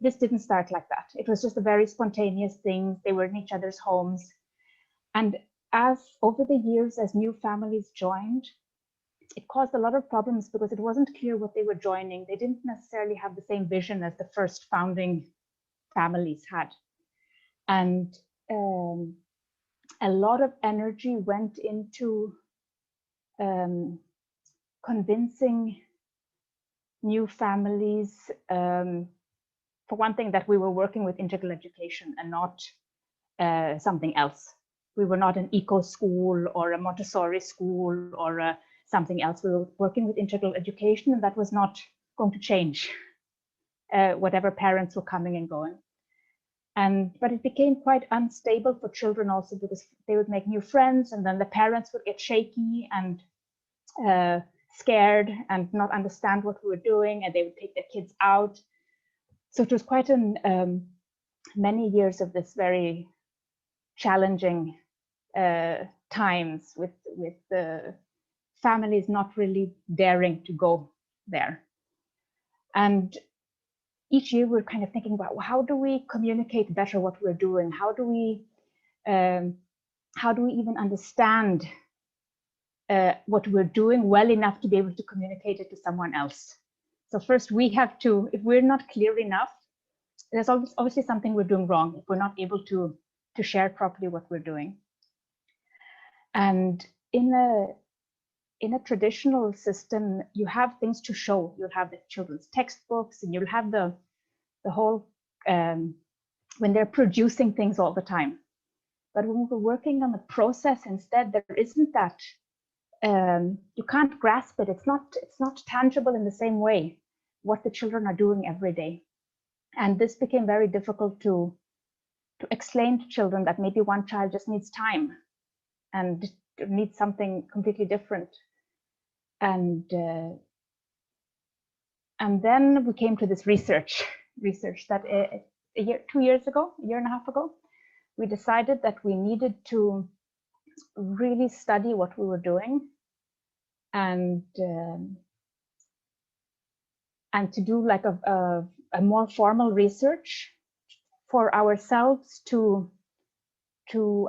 this didn't start like that. It was just a very spontaneous thing. They were in each other's homes. And as over the years, as new families joined, it caused a lot of problems because it wasn't clear what they were joining. They didn't necessarily have the same vision as the first founding families had. And a lot of energy went into convincing new families, for one thing, that we were working with integral education and not something else. We were not an eco school or a Montessori school or something else. We were working with integral education, and that was not going to change whatever parents were coming and going. But it became quite unstable for children also, because they would make new friends and then the parents would get shaky and scared and not understand what we were doing, and they would take their kids out. So it was quite many years of this very challenging times with the families not really daring to go there. And each year we're kind of thinking about, well, how do we communicate better what we're doing? How do we even understand what we're doing well enough to be able to communicate it to someone else? So first we have to, if we're not clear enough, there's obviously something we're doing wrong if we're not able to share properly what we're doing. And in a traditional system, you have things to show. You'll have the children's textbooks, and you'll have the whole, when they're producing things all the time. But when we're working on the process instead, there isn't that. You can't grasp it. It's not tangible in the same way what the children are doing every day. And this became very difficult to explain to children, that maybe one child just needs time and needs something completely different. And then we came to this research that a year and a half ago, we decided that we needed to really study what we were doing and to do like a more formal research for ourselves to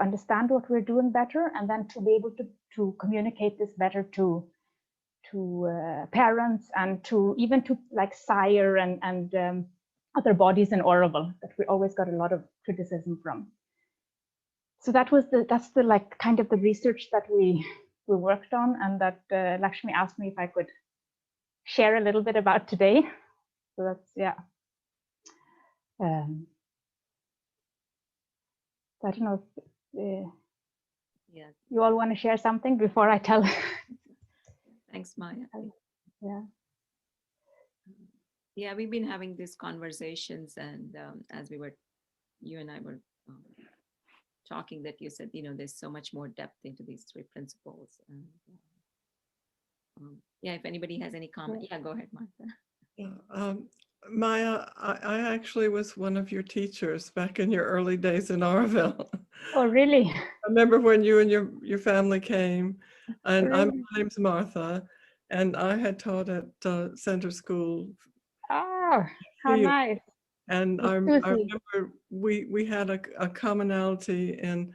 understand what we're doing better, and then to be able to communicate this better to parents and to even to like SIRE and other bodies in Auroville that we always got a lot of criticism from. So that's the like kind of the research that we worked on, and that Lakshmi asked me if I could share a little bit about today. So that's, yeah. I don't know if you all want to share something before I tell. Thanks, Maya. Yeah. Yeah, we've been having these conversations, and as you and I were talking, that you said, there's so much more depth into these three principles. And yeah, if anybody has any comment, yeah, go ahead, Martha. Maya, I actually was one of your teachers back in your early days in Auroville. Oh, really? I remember when you and your family came, and Really? my name's Martha, and I had taught at Center School. Oh, how nice. And I remember we had a commonality in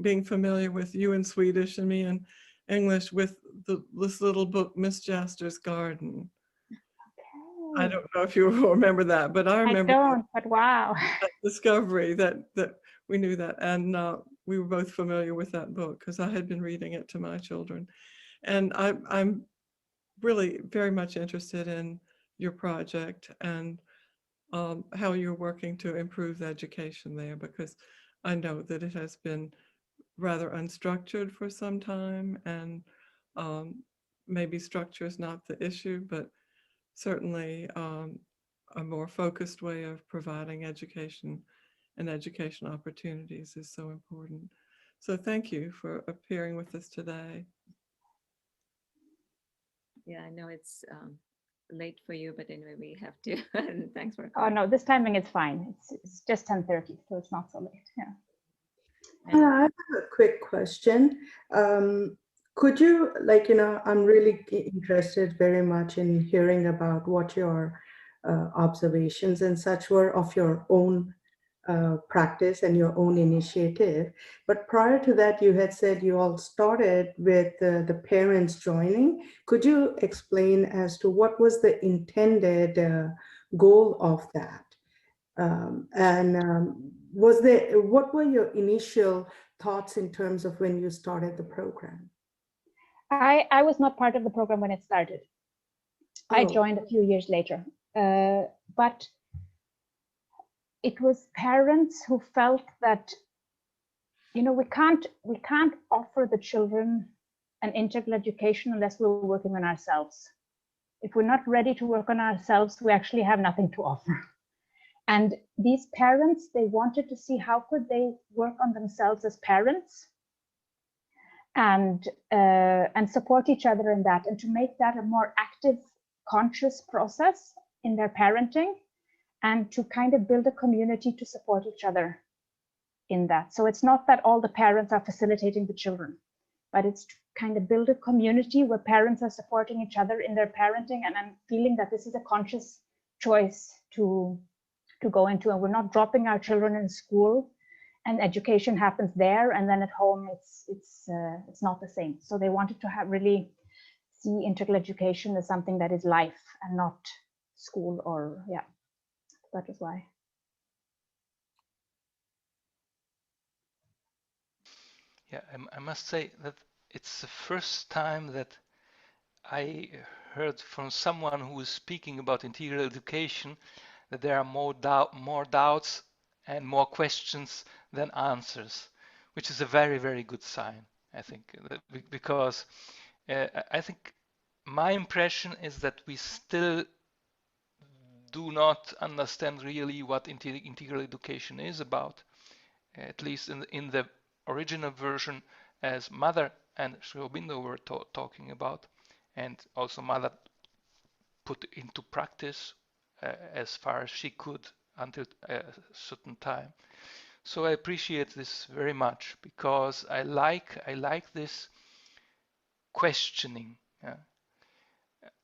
being familiar with you in Swedish and me in English with this little book, Miss Jaster's Garden. I don't know if you remember that, but I remember. I don't, but wow. That discovery that we knew that, and we were both familiar with that book because I had been reading it to my children. And I'm really very much interested in your project and how you're working to improve the education there, because I know that it has been rather unstructured for some time, and maybe structure is not the issue, but certainly a more focused way of providing education and education opportunities is so important. So thank you for appearing with us today. Yeah, I know it's late for you, but anyway, we have to. And thanks for. Oh no, this timing is fine. It's just 10:30, so it's not so late. Yeah. I have a quick question. Could you, I'm really interested very much in hearing about what your observations and such were of your own practice and your own initiative. But prior to that, you had said you all started with the parents joining. Could you explain as to what was the intended goal of that? What were your initial thoughts in terms of when you started the program? I was not part of the program when it started. I Oh. joined a few years later, but it was parents who felt that, you know, we can't offer the children an integral education unless we're working on ourselves. If we're not ready to work on ourselves, we actually have nothing to offer. And these parents, they wanted to see how could they work on themselves as parents and support each other in that, and to make that a more active, conscious process in their parenting, and to kind of build a community to support each other in that. So it's not that all the parents are facilitating the children, but it's to kind of build a community where parents are supporting each other in their parenting, and I'm feeling that this is a conscious choice to go into, and we're not dropping our children in school and education happens there, and then at home it's not the same. So they wanted to really see integral education as something that is life and not school, or yeah, that is why. Yeah, I must say that it's the first time that I heard from someone who is speaking about integral education that there are more doubts and more questions than answers, which is a very, very good sign, I think, because I think my impression is that we still do not understand really what integral education is about, at least in the original version, as Mother and Sri Aurobindo were talking about, and also Mother put into practice as far as she could until a certain time. So I appreciate this very much, because I like this questioning.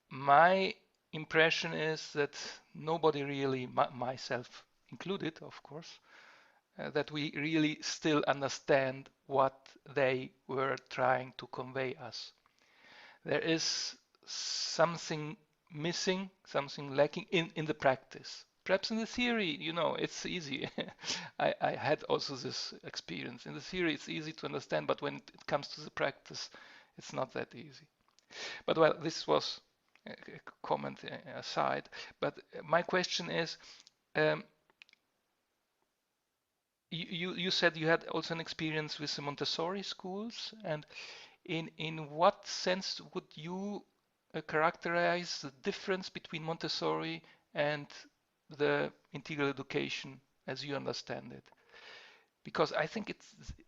My impression is that nobody really, myself included, of course, that we really still understand what they were trying to convey us. There is something missing, something lacking in the practice. Perhaps in the theory, you know, it's easy. I had also this experience. In the theory, it's easy to understand, but when it comes to the practice, it's not that easy. But well, this was a comment aside. But my question is, you said you had also an experience with the Montessori schools, and in what sense would you characterize the difference between Montessori and the integral education as you understand it? Because I think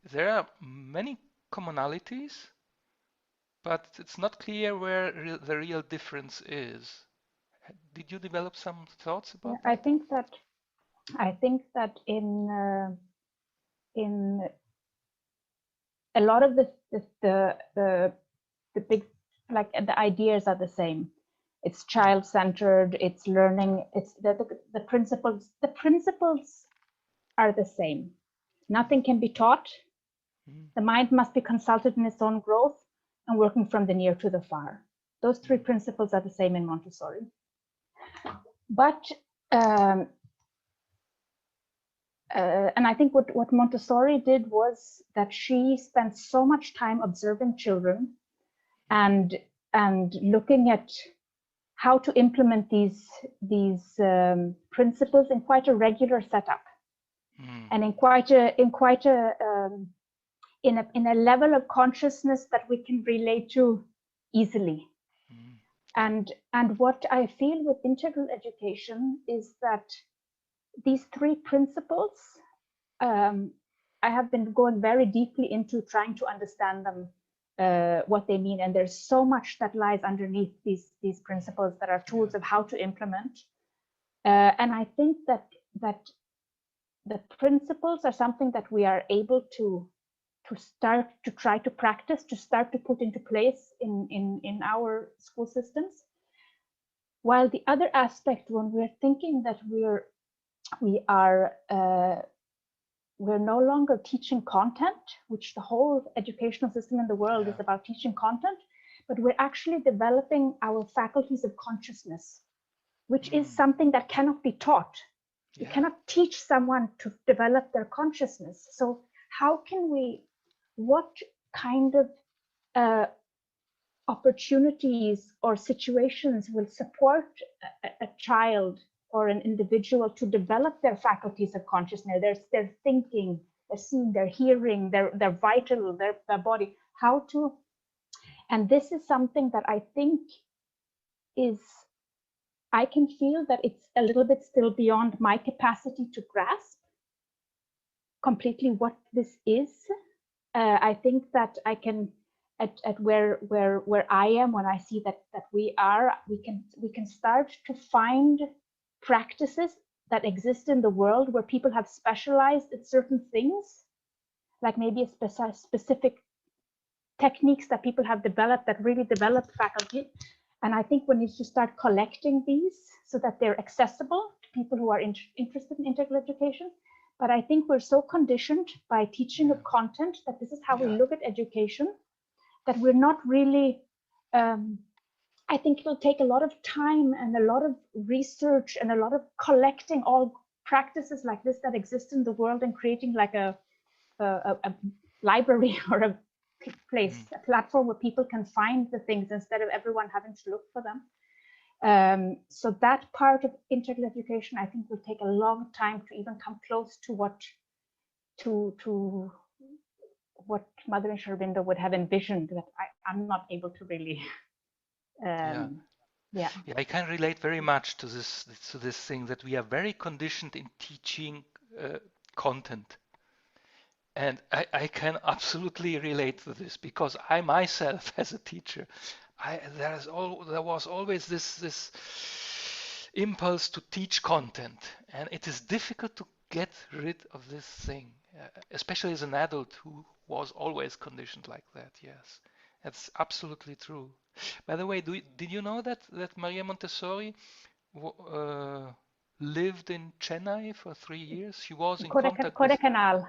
there are many commonalities, but it's not clear where the real difference is. Did you develop some thoughts about that? I think that in a lot of the big, like, the ideas are the same. It's child-centered, it's learning, it's the principles. The principles are the same. Nothing can be taught. The mind must be consulted in its own growth, and working from the near to the far. Those three principles are the same in Montessori. But and I think what Montessori did was that she spent so much time observing children and looking at how to implement these principles in quite a regular setup, and in a level of consciousness that we can relate to easily. And what I feel with integral education is that these three principles, I have been going very deeply into trying to understand them, what they mean, and there's so much that lies underneath these principles that are tools of how to implement. And I think that the principles are something that we are able to start to try to practice, to start to put into place in our school systems. While the other aspect, when we're thinking that we're no longer teaching content, which the whole educational system in the world is about teaching content, but we're actually developing our faculties of consciousness, which is something that cannot be taught. You cannot teach someone to develop their consciousness. So how can we, what kind of opportunities or situations will support a child or an individual to develop their faculties of consciousness, their thinking, their seeing, their hearing, their vital, their body, how to, and this is something that I think is, I can feel that it's a little bit still beyond my capacity to grasp completely what this is. I think that I can, at where I am, when I see that we can start to find practices that exist in the world where people have specialized in certain things, like maybe a specific techniques that people have developed that really develop faculty. And I think we need to start collecting these so that they're accessible to people who are interested in integral education. But I think we're so conditioned by teaching of content that this is how we look at education, that we're not really, I think it'll take a lot of time and a lot of research and a lot of collecting all practices like this that exist in the world and creating like a library or a place, a platform where people can find the things instead of everyone having to look for them. So that part of integral education, I think, will take a long time to even come close to what Mother and Sharvinda would have envisioned, that I'm not able to really. I can relate very much to this thing that we are very conditioned in teaching content. And I can absolutely relate to this because I myself, as a teacher, there was always this impulse to teach content, and it is difficult to get rid of this thing, especially as an adult who was always conditioned like that. Yes, that's absolutely true. By the way, did you know that Maria Montessori lived in Chennai for 3 years? She was in contact with Kodaikanal.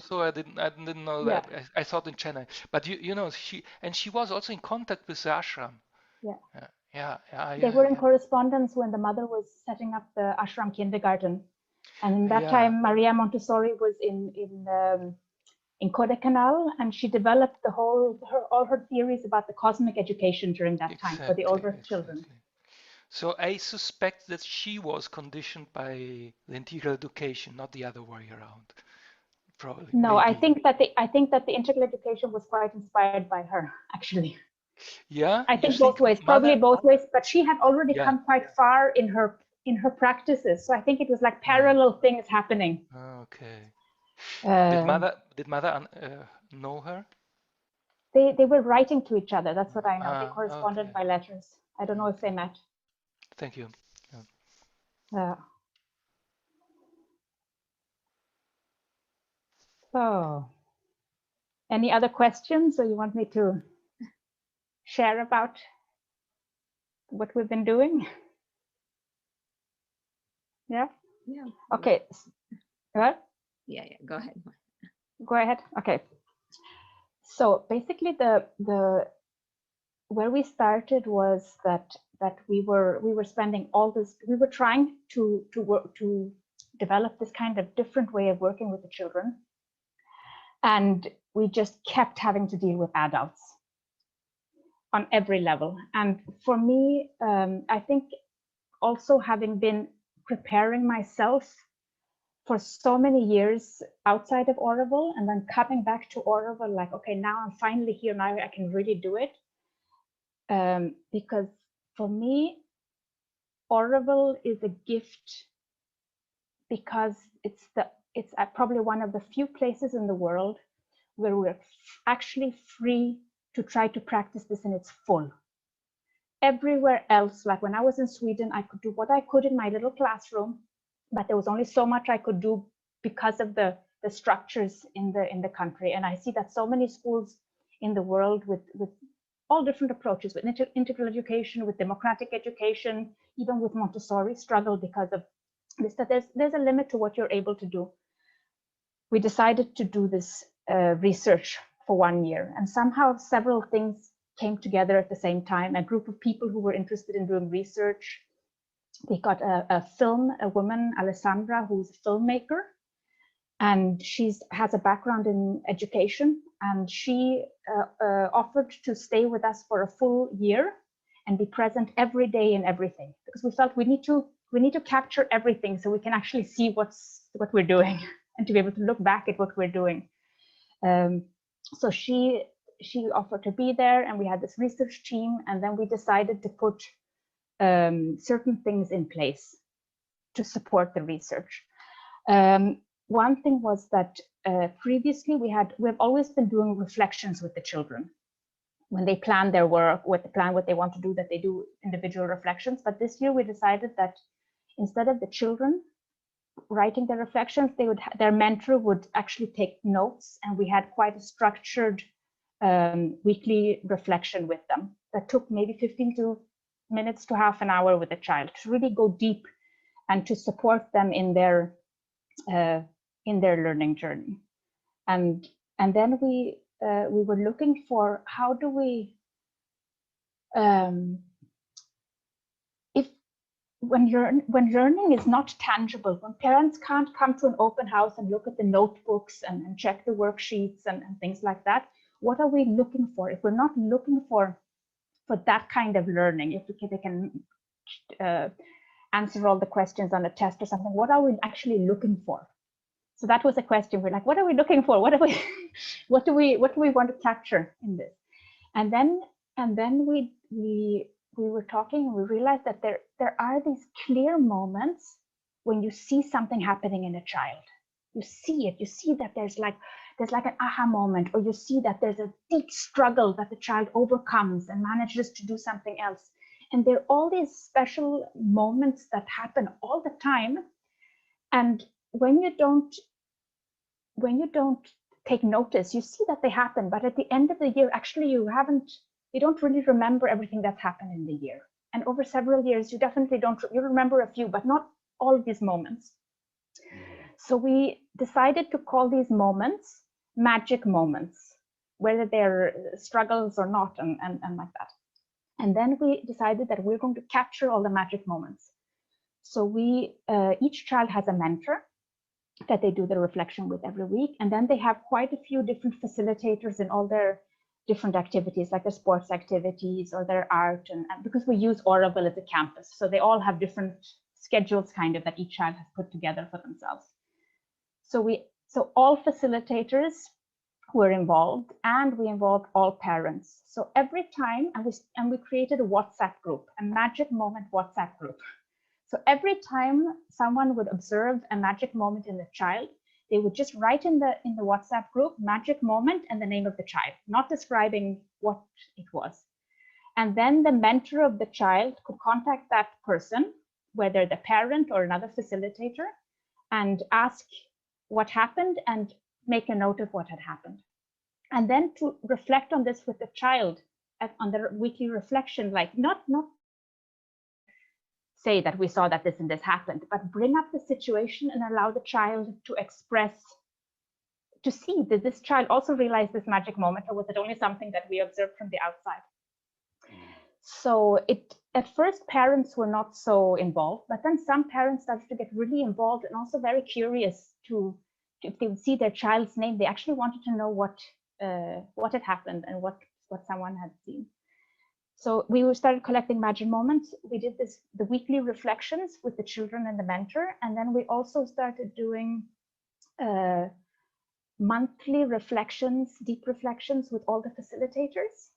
So I didn't know that. I thought in Chennai, but you know she was also in contact with the ashram. They were in correspondence when the mother was setting up the ashram kindergarten, and in that time Maria Montessori was in Kodaikanal, and she developed all her theories about the cosmic education during that time for the older children. So I suspect that she was conditioned by the integral education, not the other way around. Probably. No, maybe. I think that the integral education was quite inspired by her, actually. Yeah. I think both ways, probably both ways, but she had already come quite far in her practices. So I think it was like parallel things happening. Okay. Did mother know her? They were writing to each other. That's what I know. They corresponded by letters. I don't know if they met. Thank you. So, any other questions, or you want me to share about what we've been doing? Yeah. Okay. What? Yeah. Go ahead. Go ahead. Okay. So basically, the where we started was that we were spending all this. We were trying to develop this kind of different way of working with the children, and we just kept having to deal with adults on every level. And for me, I think also having been preparing myself for so many years outside of Auroville, and then coming back to Auroville, like, okay, now I'm finally here, now I can really do it. Because for me, Auroville is a gift because it's probably one of the few places in the world where we're actually free to try to practice this in its full. Everywhere else, like when I was in Sweden, I could do what I could in my little classroom, but there was only so much I could do because of the structures in the country. And I see that so many schools in the world with all different approaches with integral education, with democratic education, even with Montessori, struggle because of this, that there's a limit to what you're able to do. We decided to do this research for 1 year, and somehow several things came together at the same time. A group of people who were interested in doing research. We got a woman, Alessandra, who's a filmmaker, and she has a background in education, and she offered to stay with us for a full year and be present every day in everything, because we felt we need to capture everything so we can actually see what we're doing and to be able to look back at what we're doing. So she offered to be there, and we had this research team, and then we decided to put certain things in place to support the research. One thing was that previously we've always been doing reflections with the children. When they plan their work, what they want to do, that they do individual reflections. But this year we decided that instead of the children writing their reflections, their mentor would actually take notes, and we had quite a structured weekly reflection with them that took maybe 15 minutes to half an hour with the child to really go deep and to support them in their learning journey. And then we were looking for how do we when learning is not tangible, when parents can't come to an open house and look at the notebooks and check the worksheets and things like that, what are we looking for? If we're not looking for that kind of learning, if they can answer all the questions on a test or something, what are we actually looking for? So that was a question. We're like, what are we looking for? What do we want to capture in this? And then we were talking, and we realized that there are these clear moments when you see something happening in a child. You see it. You see that there's like an aha moment, or you see that there's a deep struggle that the child overcomes and manages to do something else. And there are all these special moments that happen all the time. And when you don't take notice, you see that they happen, but at the end of the year, actually you don't really remember everything that's happened in the year. And over several years, you definitely you remember a few, but not all of these moments. So we decided to call these moments magic moments, whether they're struggles or not, and like that. And then we decided that we're going to capture all the magic moments. So each child has a mentor that they do the reflection with every week. And then they have quite a few different facilitators in all their different activities, like their sports activities or their art. And because we use Auroville as a campus, so they all have different schedules kind of that each child has put together for themselves. So all facilitators were involved, and we involved all parents. So every time, and we created a WhatsApp group, a magic moment WhatsApp group. So every time someone would observe a magic moment in the child, they would just write in the WhatsApp group magic moment and the name of the child, not describing what it was. And then the mentor of the child could contact that person, whether the parent or another facilitator, and ask what happened and make a note of what had happened. And then to reflect on this with the child on their weekly reflection, like not say that we saw that this and this happened, but bring up the situation and allow the child to express, to see, did this child also realize this magic moment, or was it only something that we observed from the outside? So at first parents were not so involved, but then some parents started to get really involved and also very curious if they would see their child's name, they actually wanted to know what had happened and what someone had seen. So we started collecting magic moments. We did the weekly reflections with the children and the mentor. And then we also started doing monthly reflections, deep reflections with all the facilitators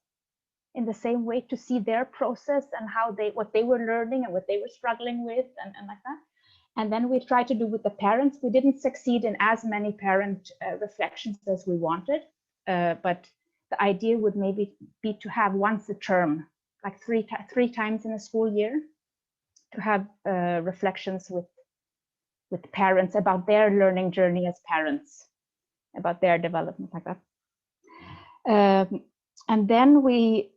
in the same way, to see their process and what they were learning and what they were struggling with and like that. And then we tried to do with the parents. We didn't succeed in as many parent reflections as we wanted, but the idea would maybe be to have once a term, like three times in a school year, to have reflections with parents about their learning journey as parents, about their development, like that. And then we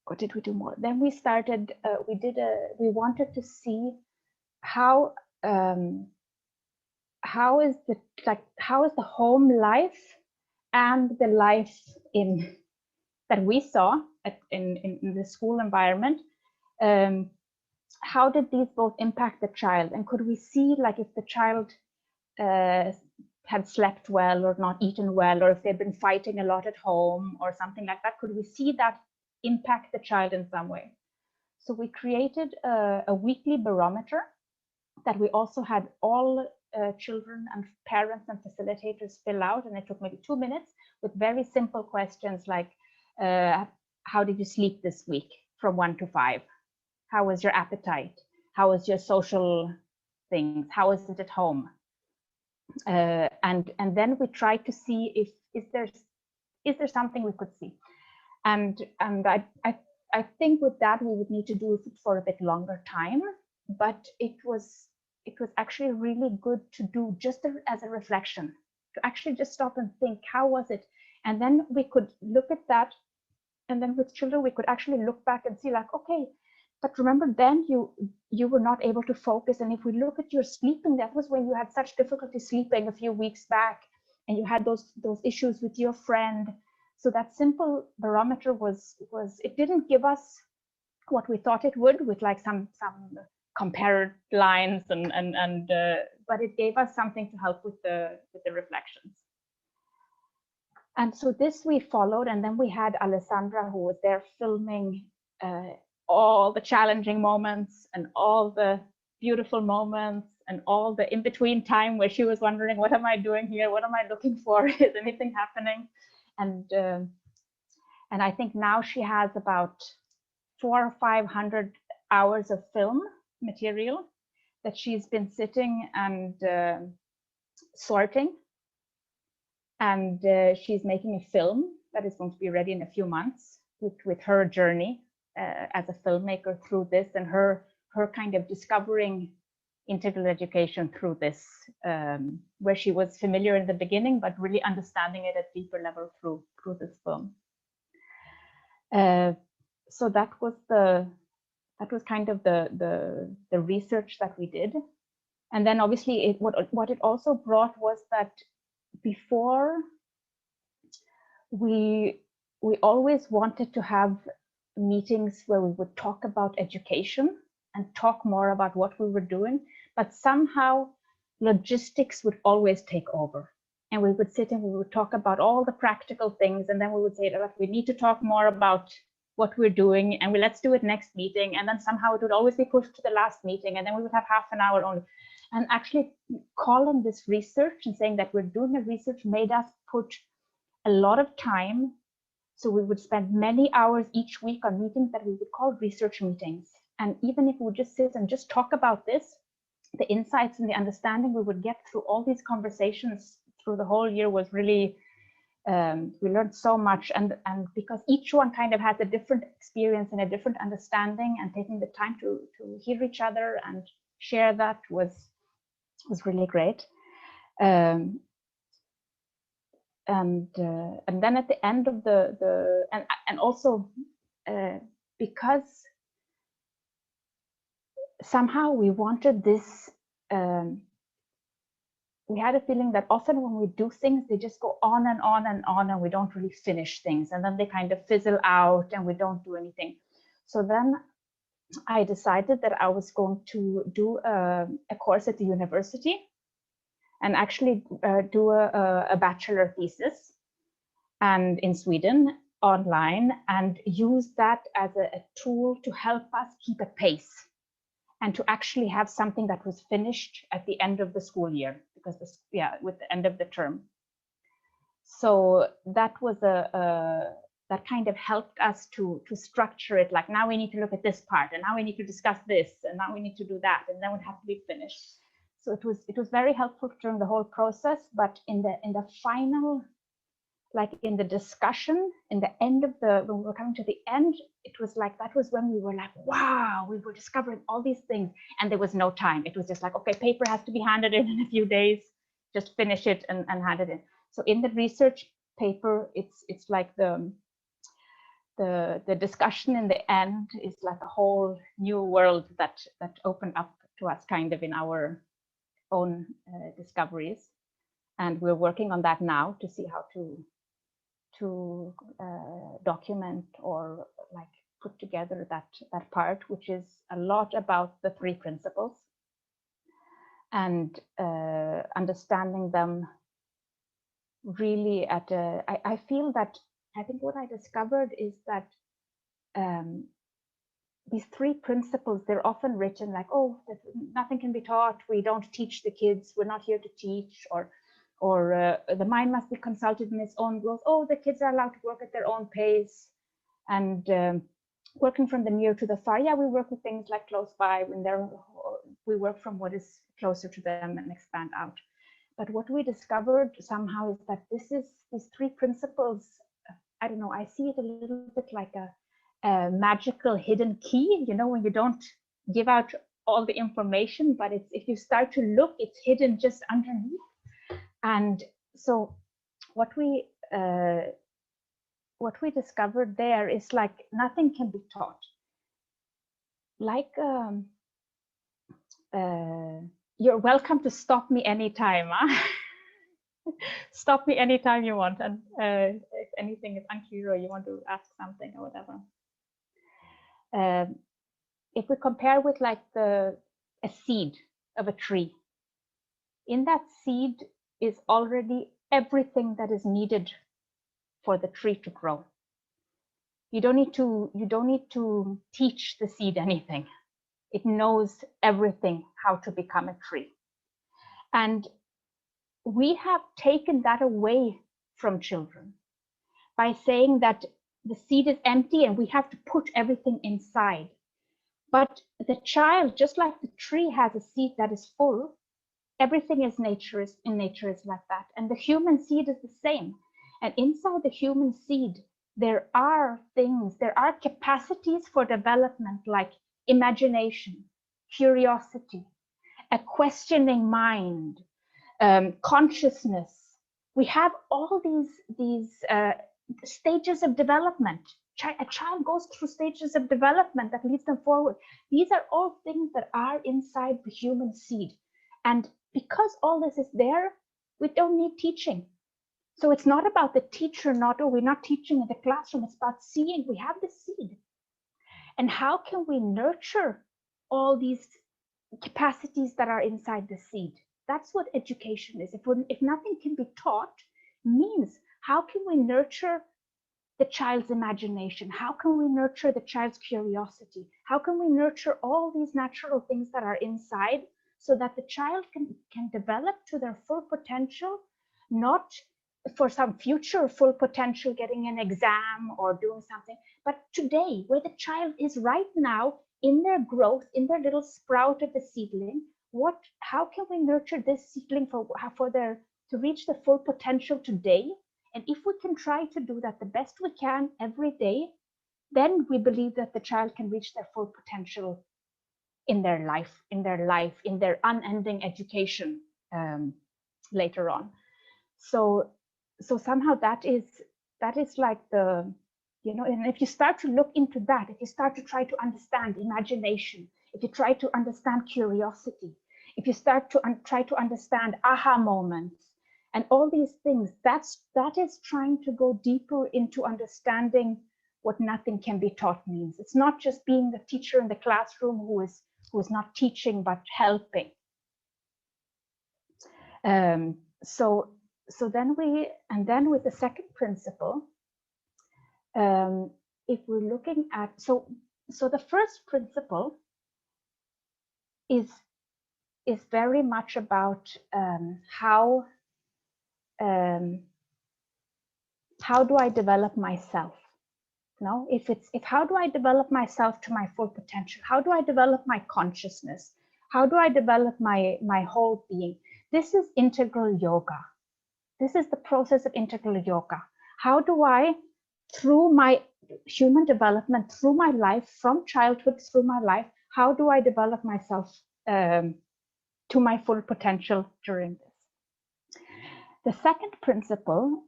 what did we do more? Then we started, we wanted to see how is the home life and the life that we saw in the school environment, how did these both impact the child, and could we see like if the child had slept well or not eaten well, or if they'd been fighting a lot at home or something like that, could we see that impact the child in some way? So we created a weekly barometer that we also had all children and parents and facilitators fill out, and it took maybe 2 minutes with very simple questions like, how did you sleep this week from 1 to 5? How was your appetite? How was your social things? How is it at home? And then we tried to see if is there something we could see, and I think with that we would need to do it for a bit longer time, but it was actually really good to do just as a reflection, to actually just stop and think, how was it? And then we could look at that, and then with children we could actually look back and see like, okay, but remember then you were not able to focus, and if we look at your sleeping, that was when you had such difficulty sleeping a few weeks back, and you had those issues with your friend. So that simple barometer was it didn't give us what we thought it would with like some compared lines and but it gave us something to help with the reflections. And so this we followed, and then we had Alessandra, who was there filming all the challenging moments and all the beautiful moments and all the in-between time where she was wondering, what am I doing here? What am I looking for? Is anything happening? And I think now she has about 400 or 500 hours of film material that she's been sitting and sorting. And she's making a film that is going to be ready in a few months with her journey as a filmmaker through this, and her kind of discovering integral education through this, where she was familiar in the beginning, but really understanding it at deeper level through this film. So that was kind of the research that we did. And then obviously what it also brought was that before we always wanted to have meetings where we would talk about education and talk more about what we were doing, but somehow logistics would always take over, and we would sit and we would talk about all the practical things, and then we would say that we need to talk more about what we're doing, and let's do it next meeting, and then somehow it would always be pushed to the last meeting, and then we would have half an hour only. And actually calling this research and saying that we're doing a research made us put a lot of time. So we would spend many hours each week on meetings that we would call research meetings. And even if we would just sit and just talk about this, the insights and the understanding we would get through all these conversations through the whole year was really, we learned so much. And because each one kind of has a different experience and a different understanding, and taking the time to hear each other and share that was really great. And then at the end of and also because somehow we wanted this, we had a feeling that often when we do things, they just go on and on and on, and we don't really finish things, and then they kind of fizzle out and we don't do anything. So then I decided that I was going to do a course at the university, and actually do a bachelor thesis, and in Sweden online, and use that as a tool to help us keep a pace and to actually have something that was finished at the end of the school year, because with the end of the term. So that was that kind of helped us to structure it, like now we need to look at this part, and now we need to discuss this, and now we need to do that, and then it have to be finished. So it was very helpful during the whole process, but in the final, like in the discussion, in the end of when we were coming to the end, it was like, that was when we were like, wow, we were discovering all these things, and there was no time. It was just like, okay, paper has to be handed in a few days, just finish it and hand it in. So in the research paper, it's like the discussion in the end is like a whole new world that opened up to us kind of in our own discoveries. And we're working on that now to see how to document or like put together that part, which is a lot about the three principles and understanding them really at a, I feel that, I think what I discovered is that these three principles, they're often written like, oh, nothing can be taught, we don't teach the kids, we're not here to teach, or the mind must be consulted in its own growth. Oh, the kids are allowed to work at their own pace, and working from the near to the far. Yeah, we work with things like close by, when we work from what is closer to them and expand out. But what we discovered somehow is that these three principles, I don't know, I see it a little bit like a magical hidden key, you know, when you don't give out all the information, but it's, if you start to look, it's hidden just underneath. And so what we discovered there is like nothing can be taught. Like you're welcome to stop me anytime. Huh? Stop me anytime you want, and if anything is unclear or you want to ask something or whatever. If we compare with like a seed of a tree, in that seed is already everything that is needed for the tree to grow. You don't need to teach the seed anything. It knows everything how to become a tree. And we have taken that away from children by saying that the seed is empty and we have to put everything inside. But the child, just like the tree has a seed that is full, everything in nature is like that. And the human seed is the same. And inside the human seed, there are things, there are capacities for development like imagination, curiosity, a questioning mind, consciousness. We have all these stages of development. A child goes through stages of development that leads them forward. These are all things that are inside the human seed. And because all this is there, we don't need teaching. So it's not about the teacher, we're not teaching in the classroom. It's about seeing we have the seed. And how can we nurture all these capacities that are inside the seed? That's what education is. If nothing can be taught, means how can we nurture the child's imagination? How can we nurture the child's curiosity? How can we nurture all these natural things that are inside so that the child can develop to their full potential, not for some future full potential, getting an exam or doing something, but today, where the child is right now in their growth, in their little sprout of the seedling, how can we nurture this seedling to reach the full potential today? And if we can try to do that the best we can every day, then we believe that the child can reach their full potential in their life, in their unending education later on. So somehow that is like the, you know, and if you start to look into that, if you start to try to understand imagination, if you try to understand curiosity, if you start to try to understand aha moments and all these things, that is trying to go deeper into understanding what nothing can be taught means. It's not just being the teacher in the classroom who is not teaching but helping. So then with the second principle, if we're looking at, so the first principle is very much about how do I develop myself? No, if how do I develop myself to my full potential? How do I develop my consciousness? How do I develop my whole being? This is integral yoga. This is the process of integral yoga. How do I, through my human development, through my life, from childhood through my life, how do I develop myself to my full potential during this? The second principle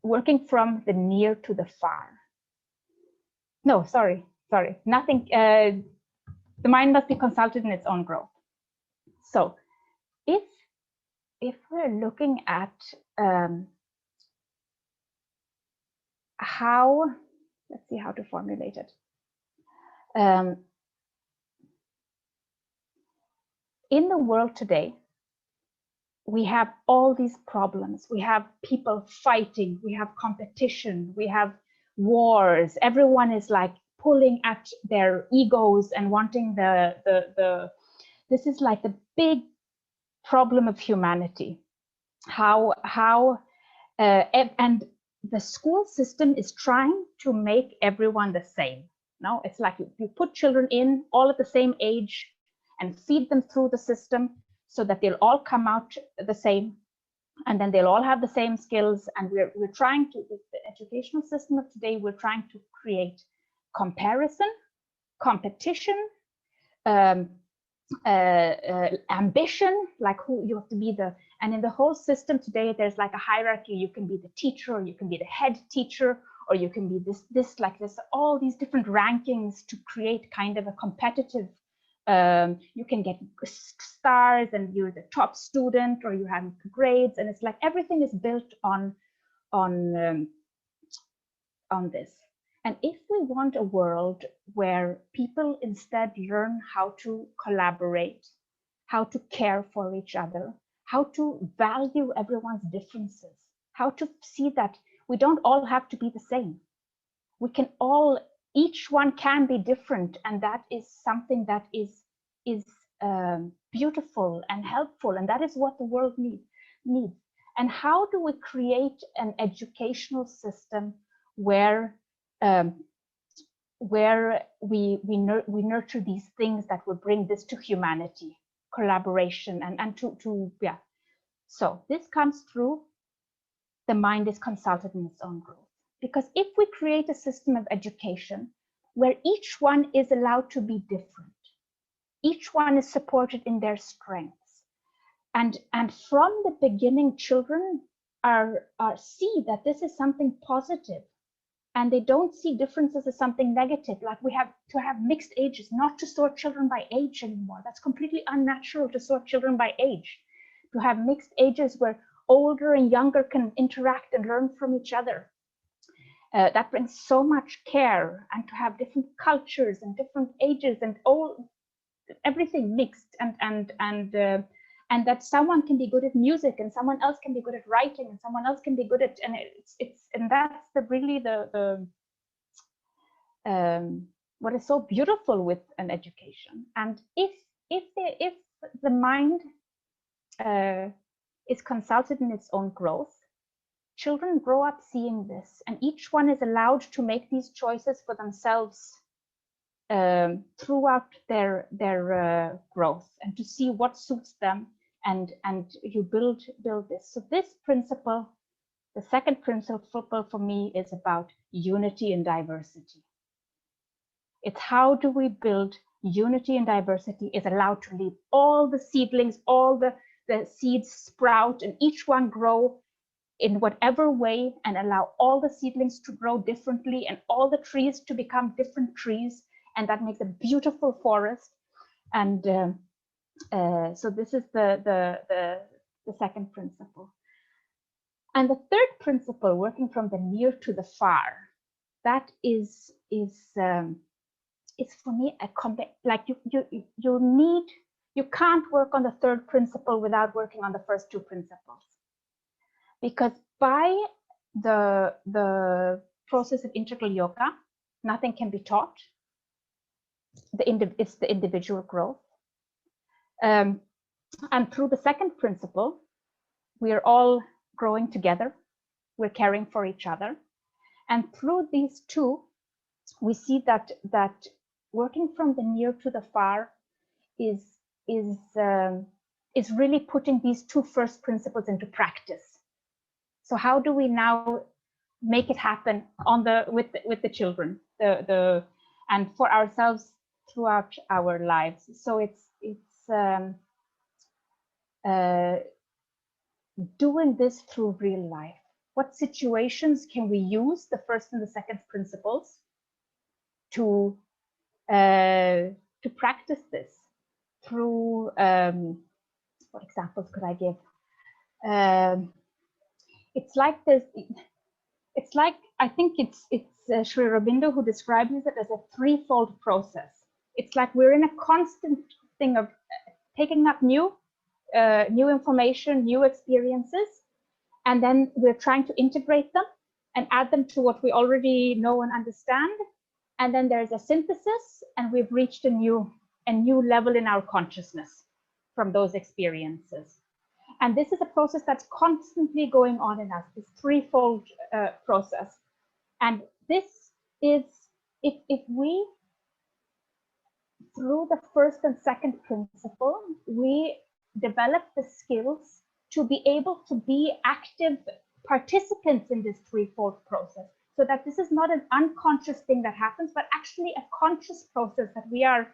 working from the near to the far. No, sorry, nothing. The mind must be consulted in its own growth. So if we're looking at how, let's see how to formulate it. In the world today, we have all these problems. We have people fighting, we have competition, we have wars. Everyone is like pulling at their egos and wanting this is like the big problem of humanity. And the school system is trying to make everyone the same. No, it's like you put children in all at the same age and feed them through the system so that they'll all come out the same, and then they'll all have the same skills. And we're trying to, with the educational system of today, we're trying to create comparison, competition, ambition, like who you have to be the, and in the whole system today, there's like a hierarchy. You can be the teacher, or you can be the head teacher, or you can be this, like this, all these different rankings to create kind of a competitive, you can get stars and you're the top student, or you have grades, and it's like everything is built on this. And if we want a world where people instead learn how to collaborate, how to care for each other, how to value everyone's differences, how to see that we don't all have to be the same. We can all, each one can be different, and that is something that is beautiful and helpful, and that is what the world needs. And how do we create an educational system where we nurture these things that will bring this to humanity, collaboration, and to yeah. So this comes through the mind is consulted in its own growth. Because if we create a system of education where each one is allowed to be different, each one is supported in their strengths, and from the beginning, children see that this is something positive, and they don't see differences as something negative. Like we have to have mixed ages, not to sort children by age anymore. That's completely unnatural to sort children by age. To have mixed ages where older and younger can interact and learn from each other. That brings so much care, and to have different cultures and different ages and everything mixed, and that someone can be good at music and someone else can be good at writing and someone else can be good at, and and that's really the what is so beautiful with an education. And if the mind is consulted in its own growth, children grow up seeing this, and each one is allowed to make these choices for themselves throughout their growth, and to see what suits them, and you build this. So this principle, the second principle for me, is about unity and diversity. It's how do we build unity and diversity is allowed to leave all the seedlings, all the seeds sprout, and each one grow in whatever way, and allow all the seedlings to grow differently and all the trees to become different trees, and that makes a beautiful forest. And so this is the second principle. And the third principle, working from the near to the far, that is for me a like you can't work on the third principle without working on the first two principles. Because by the process of integral yoga, nothing can be taught. It's the individual growth. And through the second principle, we are all growing together. We're caring for each other. And through these two, we see that working from the near to the far is really putting these two first principles into practice. So how do we now make it happen with the children, and for ourselves throughout our lives? So it's doing this through real life. what situations can we use the first and the second principles to practice this through, what examples could I give? It's like this, it's like, I think it's Sri Aurobindo who describes it as a threefold process. It's like we're in a constant thing of taking up new information, new experiences, and then we're trying to integrate them and add them to what we already know and understand. And then there's a synthesis, and we've reached a new level in our consciousness from those experiences. And this is a process that's constantly going on in us, this threefold process. And this is, if we, through the first and second principle, we develop the skills to be able to be active participants in this threefold process, so that this is not an unconscious thing that happens, but actually a conscious process that we are,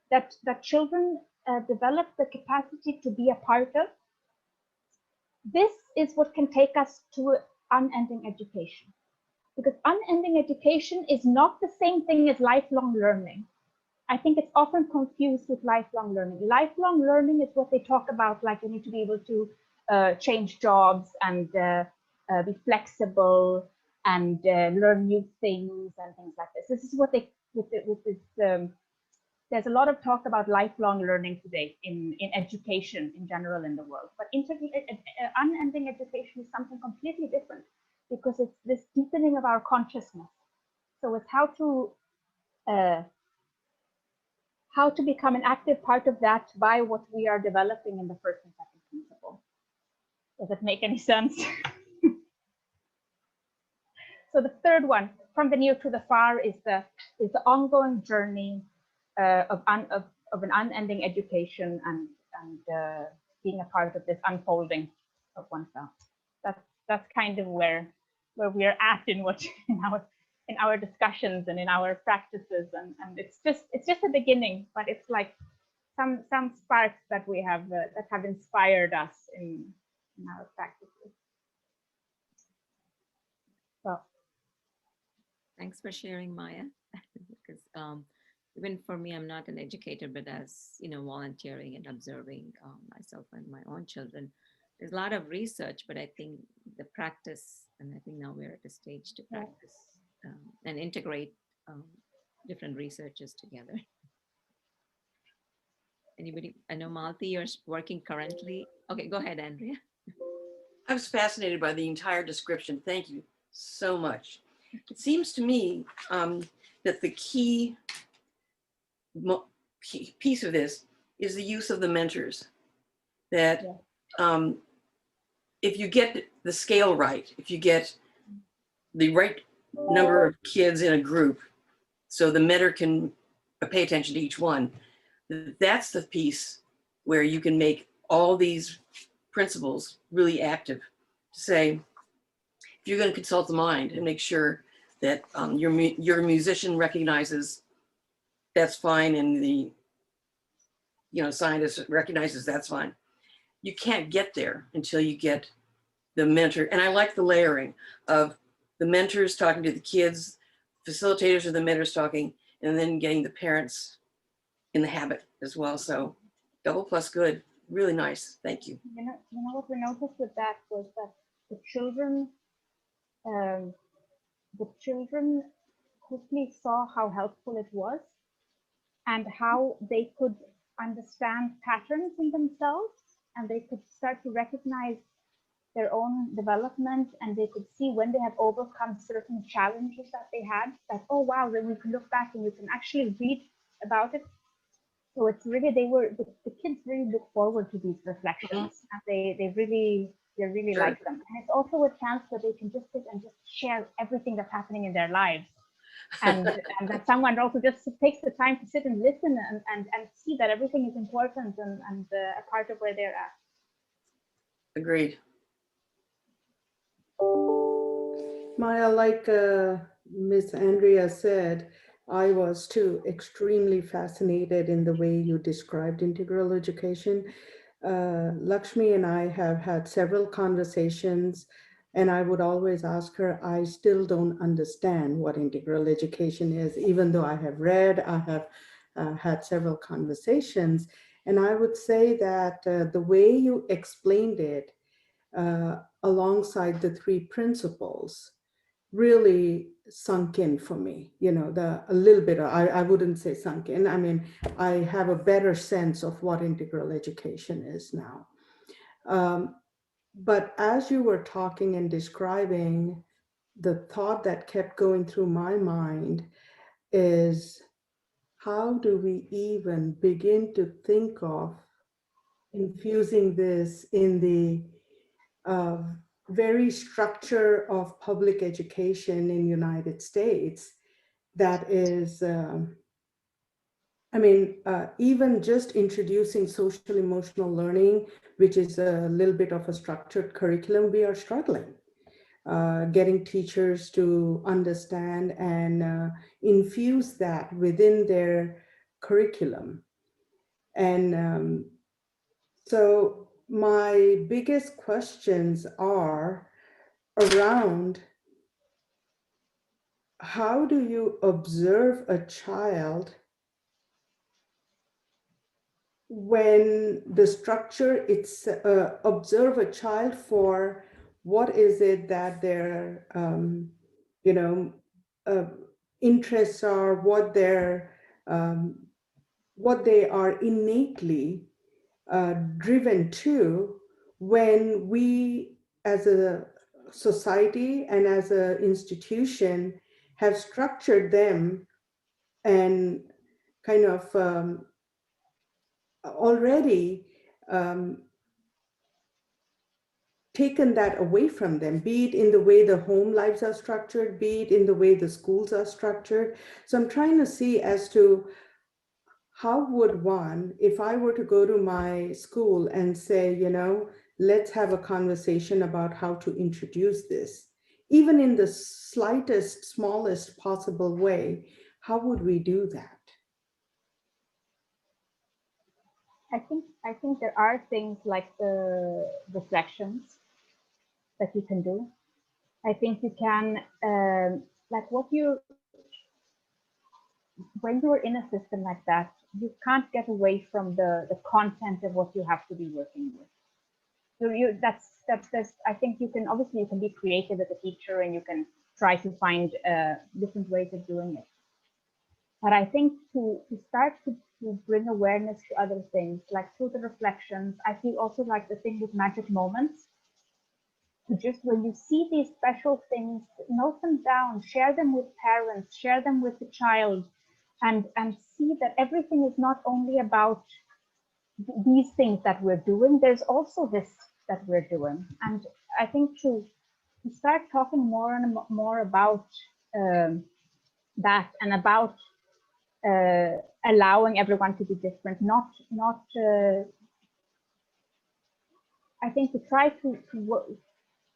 that children develop the capacity to be a part of. This is what can take us to unending education, because unending education is not the same thing as lifelong learning. I think it's often confused with lifelong learning. Lifelong learning is what they talk about, like you need to be able to change jobs and be flexible and learn new things and things like this. This is what they, with this, there's a lot of talk about lifelong learning today in education in general in the world. But unending education is something completely different, because it's this deepening of our consciousness. So it's how to become an active part of that by what we are developing in the first and second principle. Does it make any sense? So the third one, from the near to the far, is the ongoing journey of an unending education and being a part of this unfolding of oneself. That's kind of where we're at in our discussions and in our practices, and it's just a beginning, but it's like some sparks that we have that have inspired us in our practices. So thanks for sharing, Maya. Because even for me, I'm not an educator, but as volunteering and observing myself and my own children, there's a lot of research, but I think the practice, and I think now we're at a stage to practice and integrate different researches together. Anybody? I know, Malti, you're working currently. Okay, go ahead, Andrea. I was fascinated by the entire description. Thank you so much. It seems to me that the key piece of this is the use of the mentors. That if you get the scale right, if you get the right number of kids in a group, so the mentor can pay attention to each one, that's the piece where you can make all these principles really active. To say, if you're going to consult the mind and make sure that your musician recognizes that's fine, and the scientist recognizes that's fine, you can't get there until you get the mentor. And I like the layering of the mentors talking to the kids, facilitators or the mentors talking, and then getting the parents in the habit as well. So double plus good, really nice. Thank you. You know what we noticed with that was that the children quickly saw how helpful it was, and how they could understand patterns in themselves, and they could start to recognize their own development, and they could see when they have overcome certain challenges that they had, that, oh wow, then we can look back and you can actually read about it. So it's really, the kids really look forward to these reflections, and they really like them. And it's also a chance that they can just sit and just share everything that's happening in their lives. And that someone also just takes the time to sit and listen and see that everything is important and a part of where they're at. Agreed. Maya, like Miss Andrea said, I was too extremely fascinated in the way you described integral education. Lakshmi and I have had several conversations And I would always ask her, I still don't understand what integral education is, even though I have read, I have had several conversations. And I would say that the way you explained it alongside the three principles really sunk in for me, you know, a little bit, I wouldn't say sunk in. I mean, I have a better sense of what integral education is now. But as you were talking and describing, the thought that kept going through my mind is, how do we even begin to think of infusing this in the very structure of public education in the United States that is, even just introducing social emotional learning, which is a little bit of a structured curriculum, we are struggling. Getting teachers to understand and infuse that within their curriculum. And so my biggest questions are around, how do you observe a child when the structure, it's observe a child for what is it that their interests are, what they are innately driven to, when we as a society and as an institution have structured them and kind of already taken that away from them, be it in the way the home lives are structured, be it in the way the schools are structured. So I'm trying to see as to how would one, if I were to go to my school and say, you know, let's have a conversation about how to introduce this, even in the slightest, smallest possible way, how would we do that? I think there are things like the reflections that you can do. I think you can, like when you're in a system like that, you can't get away from the content of what you have to be working with. So that's I think you can be creative as a teacher and you can try to find different ways of doing it. But I think to start to bring awareness to other things, like through the reflections, I feel also like the thing with magic moments, just when you see these special things, note them down, share them with parents, share them with the child, and see that everything is not only about these things that we're doing, there's also this that we're doing. And I think to start talking more and more about that, and about allowing everyone to be different, not I think to try to work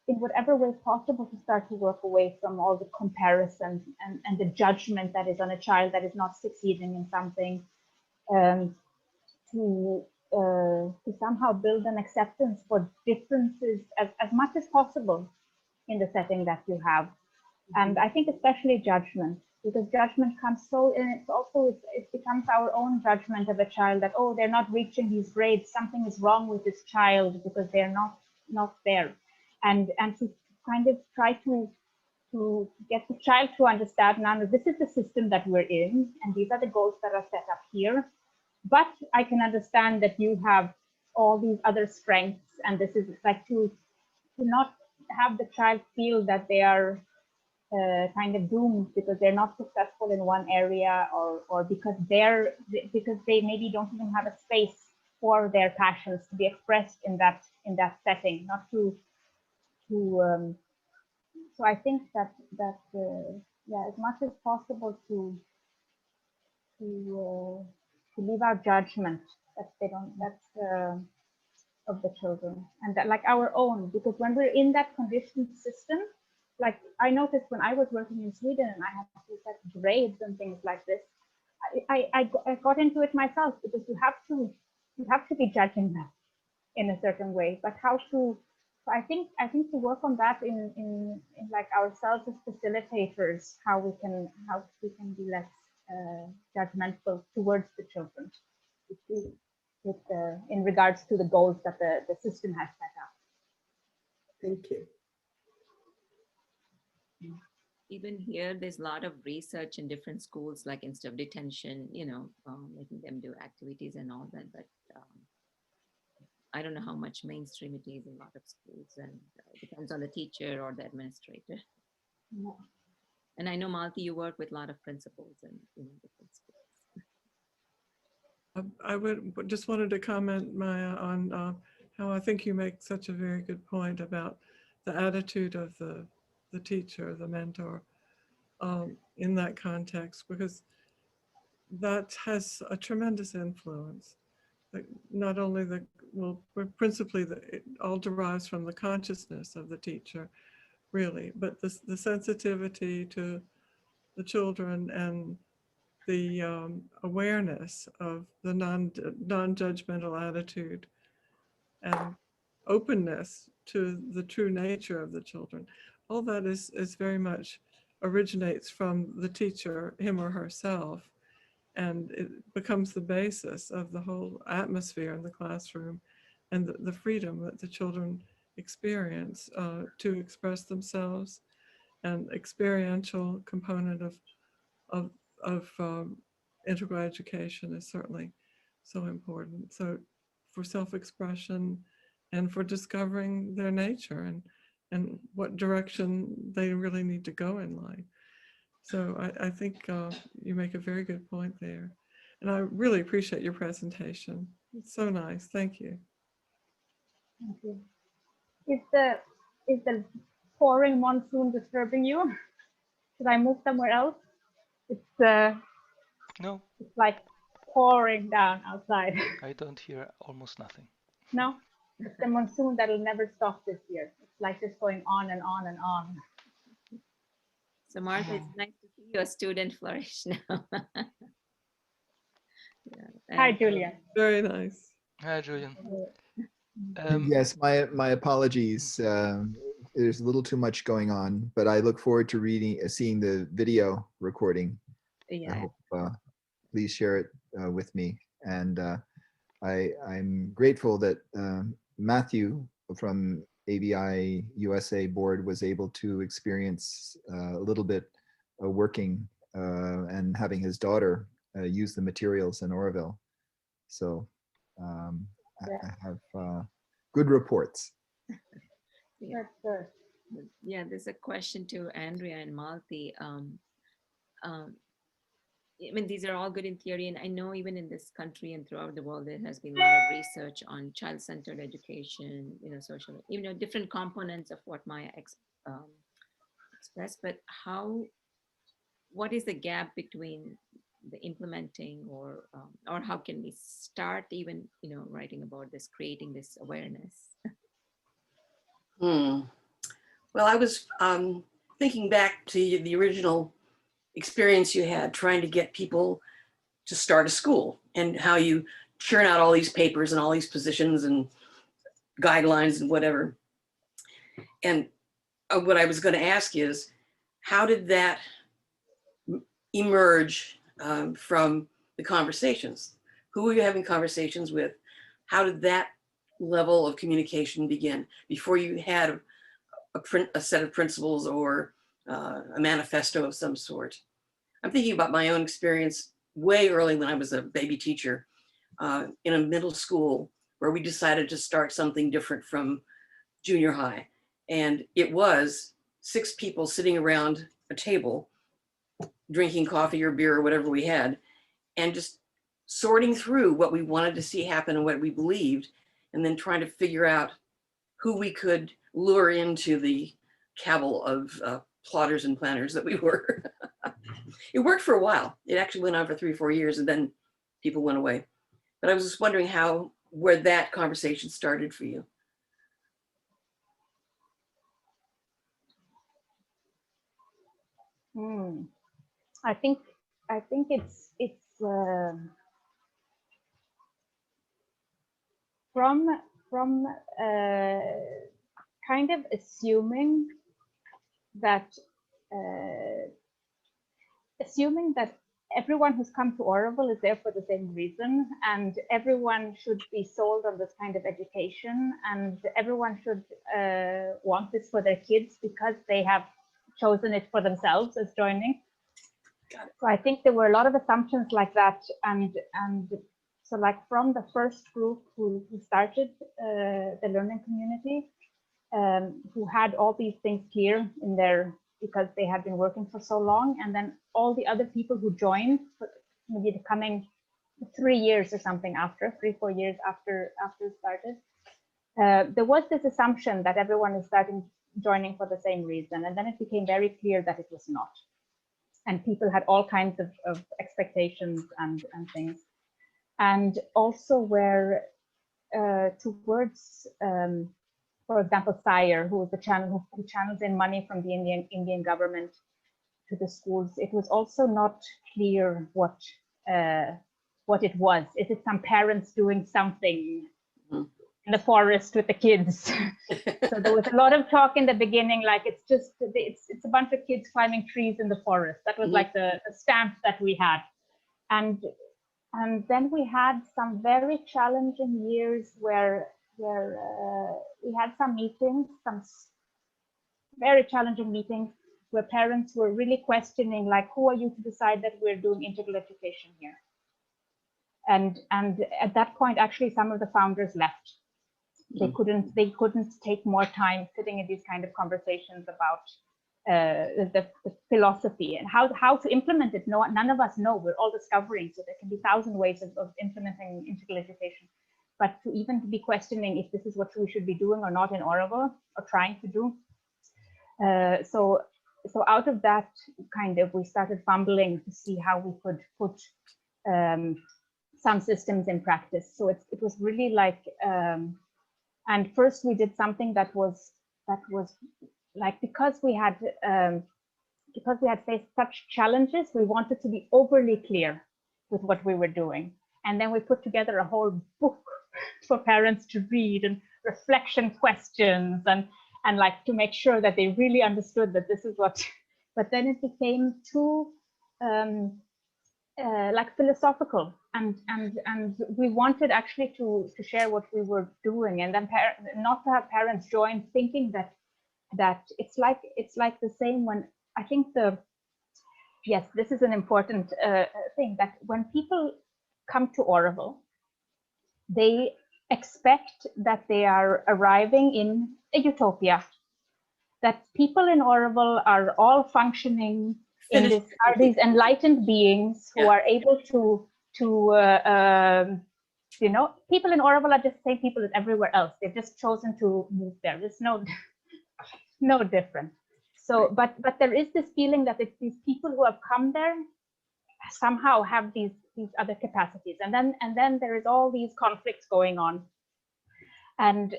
in whatever way possible, to start to work away from all the comparisons and the judgment that is on a child that is not succeeding in something, to somehow build an acceptance for differences as much as possible in the setting that you have. And I think especially judgment, because judgment comes it becomes our own judgment of a child that, oh, they're not reaching these grades, something is wrong with this child because they're not there. And to kind of try to get the child to understand, now that this is the system that we're in, and these are the goals that are set up here. But I can understand that you have all these other strengths, and this is like to not have the child feel that they are kind of doomed because they're not successful in one area, or because they maybe don't even have a space for their passions to be expressed in that setting. Not to so I think that yeah, as much as possible to leave our judgment that they don't, of the children, and that like our own, because when we're in that conditioned system, like I noticed when I was working in Sweden and I had to set grades and things like this, I got into it myself, because you have to be judging them in a certain way, but how to So I think to work on that in like ourselves as facilitators, how we can be less judgmental towards the children, in regards to the goals that the system has set up. Thank you. Even here, there's a lot of research in different schools, like instead of detention, making them do activities and all that. But I don't know how much mainstream it is in a lot of schools, and it depends on the teacher or the administrator. Yeah. And I know, Malti, you work with a lot of principals in different schools. I would just wanted to comment, Maya, on how I think you make such a very good point about the attitude of the teacher, the mentor, in that context, because that has a tremendous influence. Not only principally it all derives from the consciousness of the teacher, really, but the sensitivity to the children and the awareness of the non-judgmental attitude and openness to the true nature of the children. All that is very much originates from the teacher, him or herself, and it becomes the basis of the whole atmosphere in the classroom and the freedom that the children experience to express themselves, and experiential component of integral education is certainly so important. So for self-expression and for discovering their nature and what direction they really need to go in life. So I think you make a very good point there. And I really appreciate your presentation. It's so nice. Thank you. Thank you. Is the pouring monsoon disturbing you? Should I move somewhere else? No, It's like pouring down outside. I don't hear almost nothing. No, it's the monsoon that'll never stop this year. It's like just going on and on and on. So Martha, it's nice to see your student flourish now. Hi, Julia. Very nice. Hi, Julian. Yes, my apologies. There's a little too much going on, but I look forward to seeing the video recording. Yeah. I hope, please share it with me. And I'm grateful that Matthew from ABI USA board was able to experience a little bit working and having his daughter use the materials in Auroville. So I have good reports. Yeah. Yeah, there's a question to Andrea and Malti. I mean, these are all good in theory, and I know even in this country and throughout the world, there has been a lot of research on child-centered education, social, different components of what Maya expressed. But what is the gap between the implementing, or how can we start even, writing about this, creating this awareness? Well, I was thinking back to the original experience you had trying to get people to start a school, and how you churn out all these papers and all these positions and guidelines and whatever. And what I was going to ask is, how did that emerge from the conversations? Who were you having conversations with? How did that level of communication begin before you had a set of principles or a manifesto of some sort? I'm thinking about my own experience way early when I was a baby teacher in a middle school, where we decided to start something different from junior high. And it was 6 people sitting around a table, drinking coffee or beer or whatever we had, and just sorting through what we wanted to see happen and what we believed, and then trying to figure out who we could lure into the cabal of plotters and planners that we were. It worked for a while. It actually went on for 3 or 4 years, and then people went away. But I was just wondering where that conversation started for you. I think it's from kind of assuming that everyone who's come to Auroville is there for the same reason, and everyone should be sold on this kind of education, and everyone should want this for their kids because they have chosen it for themselves as joining. So I think there were a lot of assumptions like that, and so like from the first group who started the learning community, who had all these things clear in their, because they had been working for so long, and then all the other people who joined, maybe the coming 3 years or something after, 3-4 years after it started, there was this assumption that everyone is joining for the same reason, and then it became very clear that it was not. And people had all kinds of expectations and things. And also where towards, for example, Sire, who is the channel who channels in money from the Indian government to the schools, it was also not clear what it was. Is it some parents doing something in the forest with the kids? So there was a lot of talk in the beginning, like it's a bunch of kids climbing trees in the forest. That was like the stamp that we had. And then we had some very challenging years where we had some meetings, some very challenging meetings where parents were really questioning, like, who are you to decide that we're doing integral education here? And at that point, actually, some of the founders left. They couldn't take more time sitting in these kind of conversations about the philosophy and how to implement it. None of us know. We're all discovering, so there can be 1,000 ways of implementing integral education. But to even be questioning if this is what we should be doing or not in Auroville, or trying to do. So out of that, kind of, we started fumbling to see how we could put some systems in practice. So it was really like, and first we did something that was like, because we had faced such challenges, we wanted to be overly clear with what we were doing. And then we put together a whole book for parents to read, and reflection questions, and like to make sure that they really understood that this is what, but then it became too like philosophical, and we wanted actually to share what we were doing, and then not to have parents join thinking that it's like the same when I think yes, this is an important thing, that when people come to Auroville, they expect that they are arriving in a utopia, that people in Auroville are all functioning in this, are these enlightened beings who are able to you know, people in Auroville are just the same people as everywhere else. They've just chosen to move there. There's no different. So, but there is this feeling that it's these people who have come there somehow have these other capacities, and then there is all these conflicts going on, and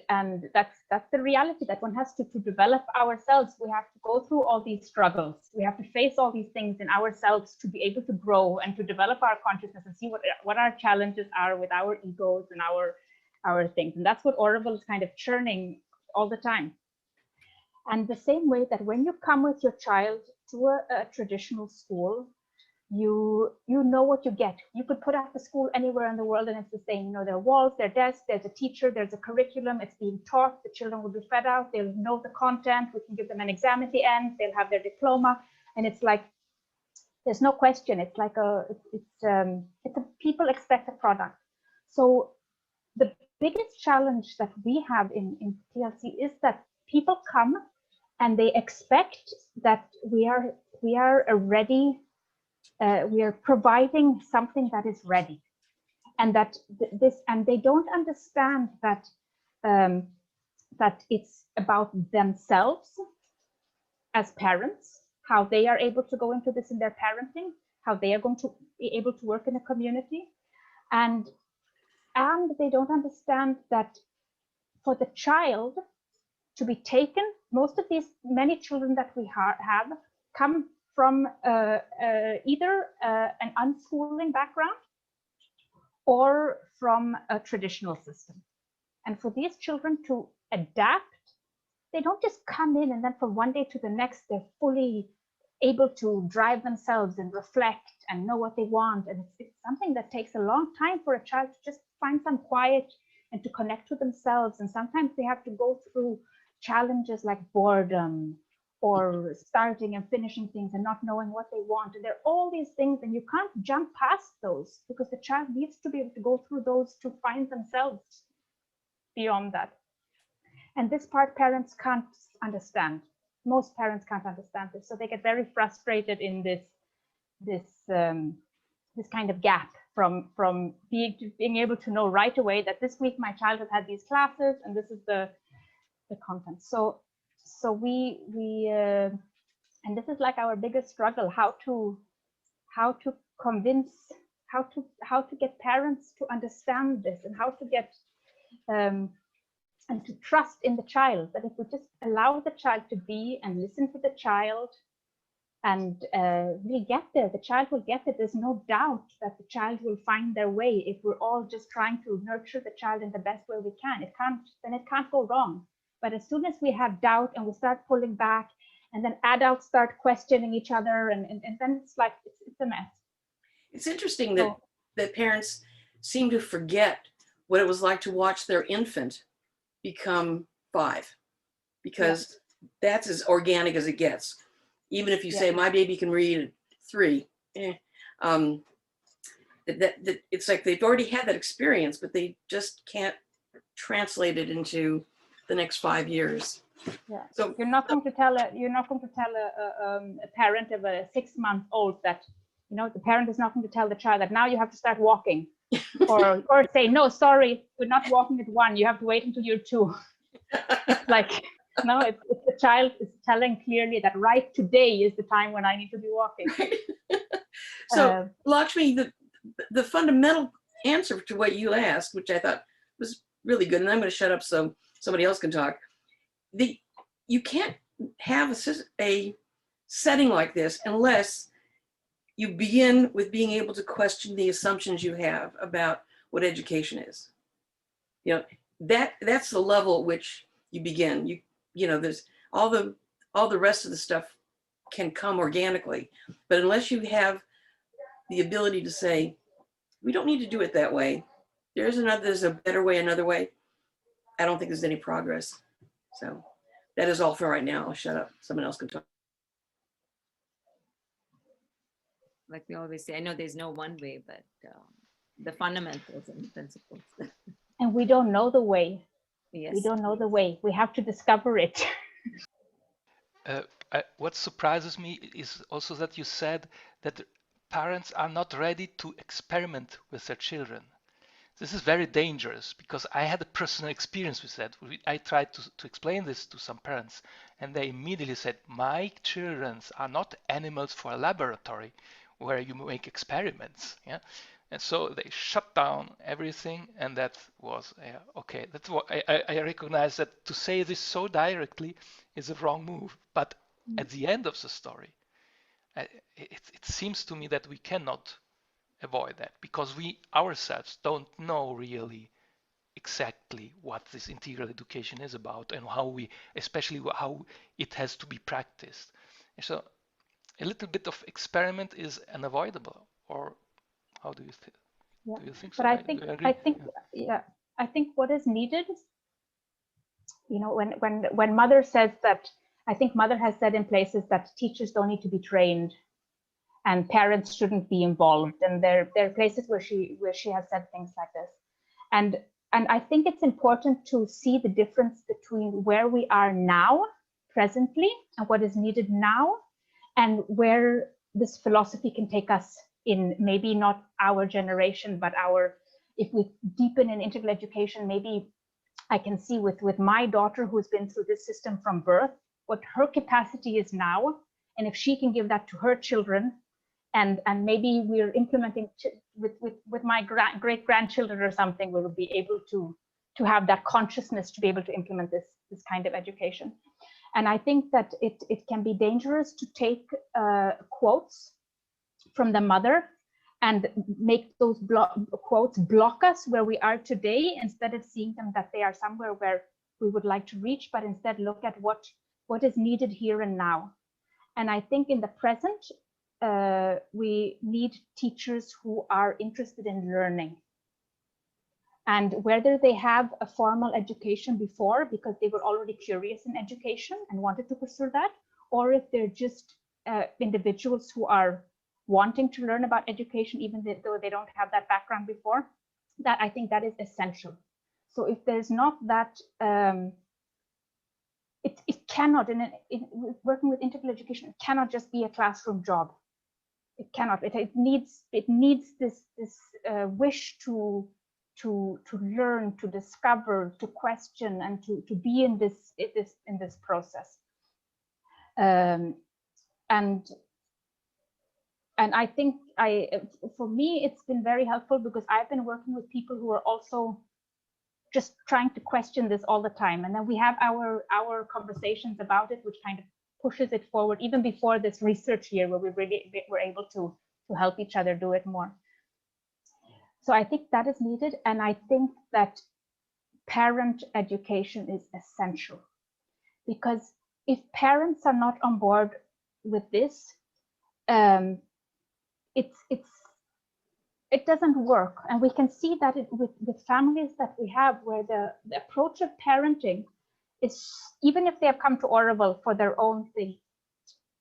that's the reality, that one has to develop ourselves. We have to go through all these struggles. We have to face all these things in ourselves to be able to grow and to develop our consciousness and see what our challenges are with our egos and our things. And that's what Auroville is kind of churning all the time. And the same way that when you come with your child to a traditional school, you know what you get. You could put up a school anywhere in the world and it's the same. You know, there are walls, there are desks, there's a teacher, there's a curriculum, it's being taught, the children will be fed out, they'll know the content, we can give them an exam at the end, they'll have their diploma, and it's like, there's no question. It's like people expect a product. So the biggest challenge that we have in TLC is that people come and they expect that we are ready. We are providing something that is ready, and that and they don't understand that that it's about themselves as parents, how they are able to go into this in their parenting, how they are going to be able to work in a community, and they don't understand that for the child to be taken, many children that we have come from either an unschooling background or from a traditional system. And for these children to adapt they don't just come in and then from one day to the next, they're fully able to drive themselves and reflect and know what they want. And it's something that takes a long time for a child to just find some quiet and to connect with themselves. And sometimes they have to go through challenges like boredom or starting and finishing things and not knowing what they want. And there are all these things, and you can't jump past those because the child needs to be able to go through those to find themselves beyond that. And this part parents can't understand. Most parents can't understand this, so they get very frustrated in this kind of gap from being able to know right away that this week my child has had these classes and this is the content. So we and this is like our biggest struggle: how to convince, how to get parents to understand this, and how to get and to trust in the child, that if we just allow the child to be and listen to the child and really get there, the child will get it. There's no doubt that the child will find their way if we're all just trying to nurture the child in the best way we can. It can't go wrong. But as soon as we have doubt and we start pulling back, and then adults start questioning each other, and then it's like, it's a mess. It's interesting that parents seem to forget what it was like to watch their infant become 5, because that's as organic as it gets. Even if you say my baby can read at 3, it's like they've already had that experience, but they just can't translate it into the next 5 years. Yeah. So you're not going to tell a parent of a 6-month-old that, you know, the parent is not going to tell the child that now you have to start walking. or say, no, sorry, we're not walking at 1, you have to wait until you're 2. It's like, no, it's the child is telling clearly that right today is the time when I need to be walking. Right. So Lakshmi, the fundamental answer to what you asked, which I thought was really good, and I'm going to shut up so somebody else can talk. You can't have a setting like this unless you begin with being able to question the assumptions you have about what education is. You know, that's the level at which you begin. You know, there's all the rest of the stuff can come organically, but unless you have the ability to say, we don't need to do it that way, there's a better way, another way, I don't think there's any progress. So that is all for right now. I'll shut up. Someone else can talk. Like we always say, I know there's no one way, but the fundamentals and principles. And we don't know the way. Yes. We don't know the way. We have to discover it. What surprises me is also that you said that parents are not ready to experiment with their children. This is very dangerous because I had a personal experience with that. I tried to explain this to some parents, and they immediately said, my children are not animals for a laboratory where you make experiments. Yeah. And so they shut down everything, and that was okay. That's what I recognize, that to say this so directly is a wrong move. But at the end of the story, it seems to me that we cannot avoid that because we ourselves don't know really exactly what this integral education is about and especially how it has to be practiced. And so a little bit of experiment is unavoidable, or how do you think? Yeah. Do you think so? But I think what is needed, you know, when Mother says that, I think Mother has said in places that teachers don't need to be trained and parents shouldn't be involved. And there are places where she has said things like this. And I think it's important to see the difference between where we are now, presently, and what is needed now, and where this philosophy can take us in maybe not our generation, but if we deepen in integral education, maybe I can see with my daughter who's been through this system from birth, what her capacity is now. And if she can give that to her children, and maybe we're implementing with my great-grandchildren or something, we will be able to have that consciousness to be able to implement this kind of education. And I think that it can be dangerous to take quotes from the mother and make those quotes block us where we are today, instead of seeing them that they are somewhere where we would like to reach, but instead look at what is needed here and now. And I think in the present, we need teachers who are interested in learning. And whether they have a formal education before because they were already curious in education and wanted to pursue that, or if they're just individuals who are wanting to learn about education, even though they don't have that background before, that I think that is essential. So if there's not that, it cannot, in working with integral education, it cannot just be a classroom job. It cannot. It needs this wish to learn, to discover, to question, and to be in this process. And I think for me, it's been very helpful because I've been working with people who are also just trying to question this all the time. And then we have our conversations about it, which kind of pushes it forward even before this research year where we really were able to help each other do it more. So I think that is needed. And I think that parent education is essential, because if parents are not on board with this, it doesn't work. And we can see that with families that we have where the approach of parenting is, even if they have come to Auroville for their own thing,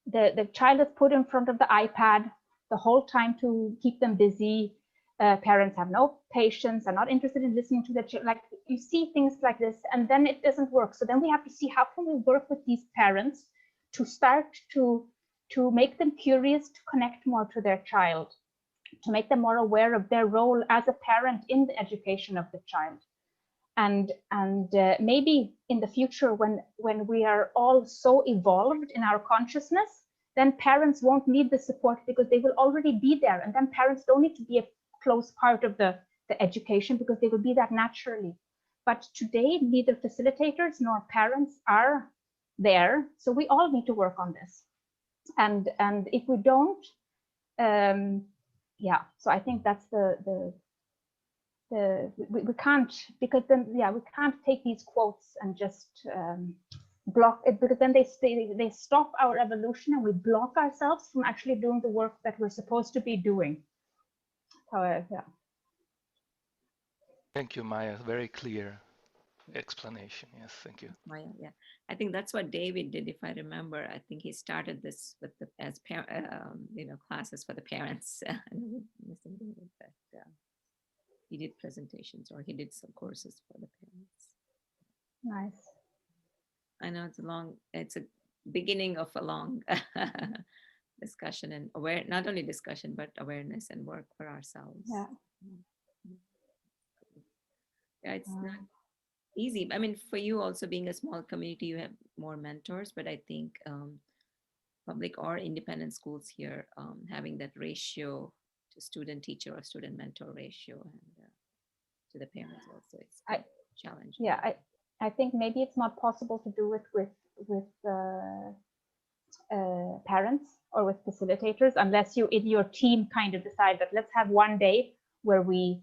the child is put in front of the iPad the whole time to keep them busy. Parents have no patience, are not interested in listening to their children. Like, you see things like this, and then it doesn't work. So then we have to see how can we work with these parents to start to make them curious, to connect more to their child, to make them more aware of their role as a parent in the education of the child. And maybe in the future, when we are all so evolved in our consciousness, then parents won't need the support because they will already be there. And then parents don't need to be a close part of the education because they will be that naturally. But today, neither facilitators nor parents are there. So we all need to work on this. And if we don't, yeah, so I think that's we can't, because then, yeah, we can't take these quotes and just block it, because then they stop our evolution and we block ourselves from actually doing the work that we're supposed to be doing. So, yeah. Thank you, Maya. Very clear explanation. Yes, thank you. Maya, yeah, I think that's what David did, if I remember. I think he started this with classes for the parents. He did presentations, or he did some courses for the parents. Nice. I know it's a beginning of a long discussion and not only discussion, but awareness and work for ourselves. Yeah. Yeah, it's not easy. I mean, for you also being a small community, you have more mentors, but I think public or independent schools here, having that ratio to student teacher or student mentor ratio and to the parents also, it's challenging. Yeah, I think maybe it's not possible to do it with parents or with facilitators unless you in your team kind of decide that let's have one day where we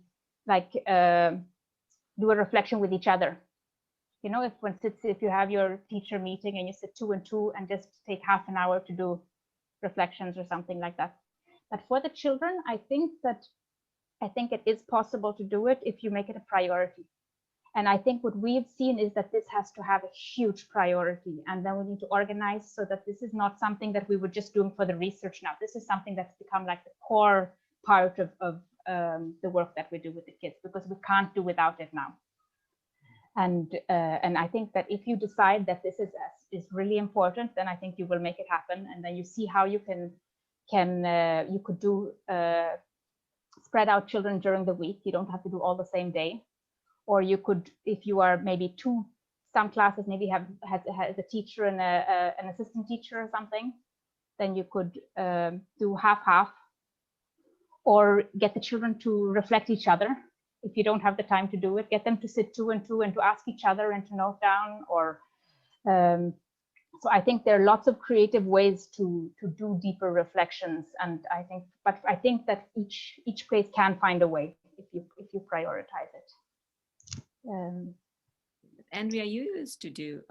like do a reflection with each other. You know, if you have your teacher meeting and you sit 2 and 2 and just take half an hour to do reflections or something like that. But for the children, I think it is possible to do it if you make it a priority. And I think what we've seen is that this has to have a huge priority. And then we need to organize so that this is not something that we were just doing for the research now. This is something that's become like the core part of the work that we do with the kids, because we can't do without it now. And I think that if you decide that this is really important, then I think you will make it happen. And then you see how you you could do spread out children during the week. You don't have to do all the same day. Or you could, if you are maybe some classes maybe has a teacher and an assistant teacher or something, then you could do half, or get the children to reflect each other. If you don't have the time to do it, get them to sit 2 and 2 and to ask each other and to note down. Or so I think there are lots of creative ways to do deeper reflections. And I think that each place can find a way if you prioritize it. Andrea, you used to do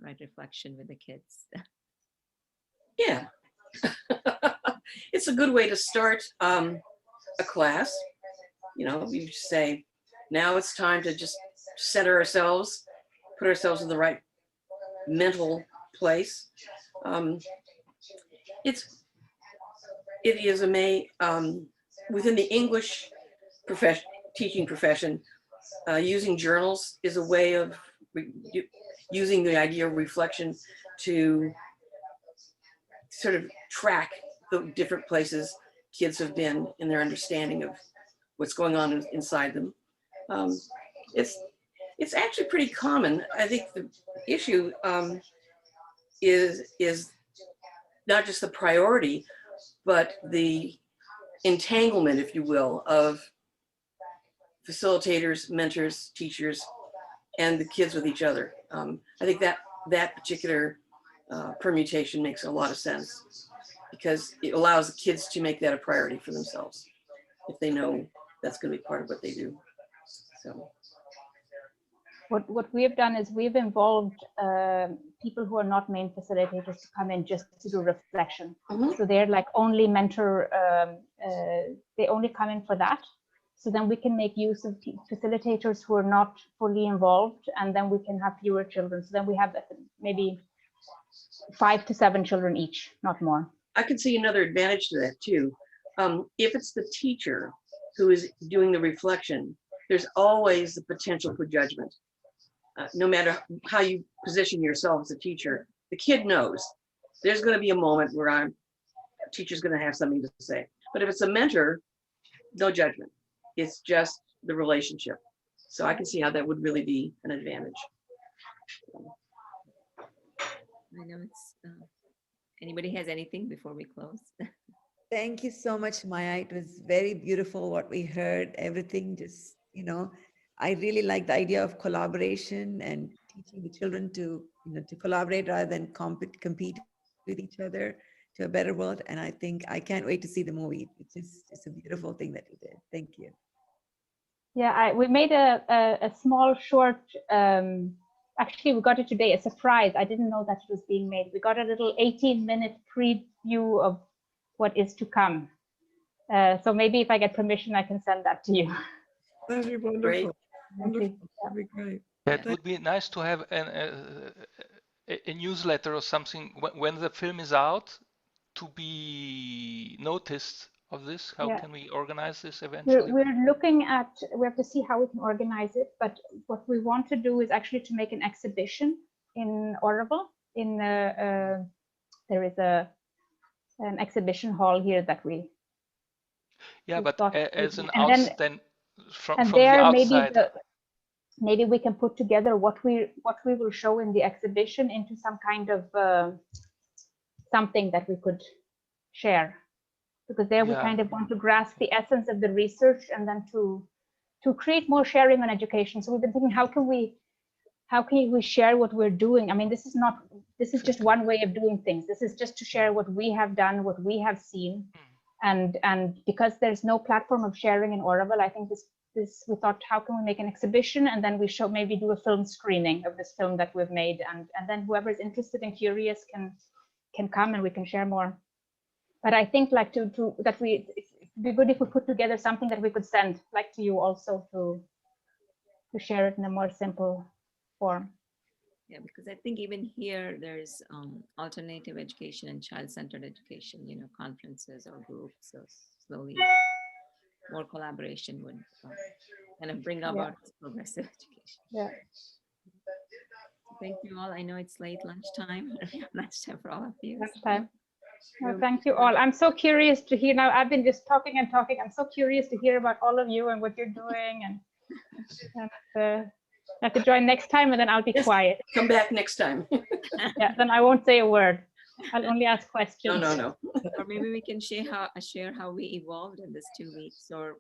right reflection with the kids. Yeah. It's a good way to start a class. You know, you say, now it's time to just center ourselves, put ourselves in the right mental place. It is within the English teaching profession, using journals is a way of using the idea of reflection to sort of track the different places kids have been in their understanding of what's going on inside them. It's actually pretty common. I think the issue is not just the priority, but the entanglement, if you will, of facilitators, mentors, teachers, and the kids with each other. I think that particular permutation makes a lot of sense because it allows the kids to make that a priority for themselves if they know that's going to be part of what they do. So what we have done is we've involved people who are not main facilitators to come in just to do reflection. Mhm. So they're like only mentor, they only come in for that. So then we can make use of facilitators who are not fully involved, and then we can have fewer children. So then we have maybe 5 to 7 children each, not more. I can see another advantage to that too. If it's the teacher who is doing the reflection, there's always the potential for judgment. No matter how you position yourself as a teacher, the kid knows there's going to be a moment where a teacher's going to have something to say. But if it's a mentor, no judgment. It's just the relationship. So I can see how that would really be an advantage. I know it's, anybody has anything before we close? Thank you so much, Maya. It was very beautiful what we heard. Everything just, I really like the idea of collaboration and teaching the children to, to collaborate rather than compete with each other to a better world. And I think I can't wait to see the movie. It's a beautiful thing that you did. Thank you. Yeah, we made a small short, actually we got it today, a surprise. I didn't know that it was being made. We got a little 18-minute preview of what is to come. So maybe if I get permission, I can send that to you. That'd be wonderful. Great. Wonderful. That'd be great. It would be nice to have a newsletter or something when the film is out to be noticed of this. How can we organize this eventually? We're looking at, we have to see how we can organize it, but what we want to do is actually to make an exhibition in Auroville. There is an exhibition hall here that we but as an and from there the outside. Maybe we can put together what we will show in the exhibition into some kind of something that we could share, because there we kind of want to grasp the essence of the research and then to create more sharing on education. So we've been thinking, how can we share what we're doing? I mean, this is just one way of doing things. This is just to share what we have done, what we have seen. And because there's no platform of sharing in Auroville, I think we thought, how can we make an exhibition, and then we maybe do a film screening of this film that we've made, and then whoever is interested and curious can come and we can share more. But I think like it'd be good if we put together something that we could send like to you also to share it in a more simple form. Yeah, because I think even here there's alternative education and child-centered education, conferences or groups. So slowly more collaboration would kind of bring about progressive education. Yeah. Thank you all. I know it's late lunchtime. Lunchtime for all of you. Lunchtime. Well, thank you all. I'm so curious to hear now. I've been just talking and talking. I'm so curious to hear about all of you and what you're doing, and I have to join next time, and then I'll be quiet. Come back next time. Yeah, then I won't say a word. I'll only ask questions. No. Or maybe we can share how we evolved in this 2 weeks, or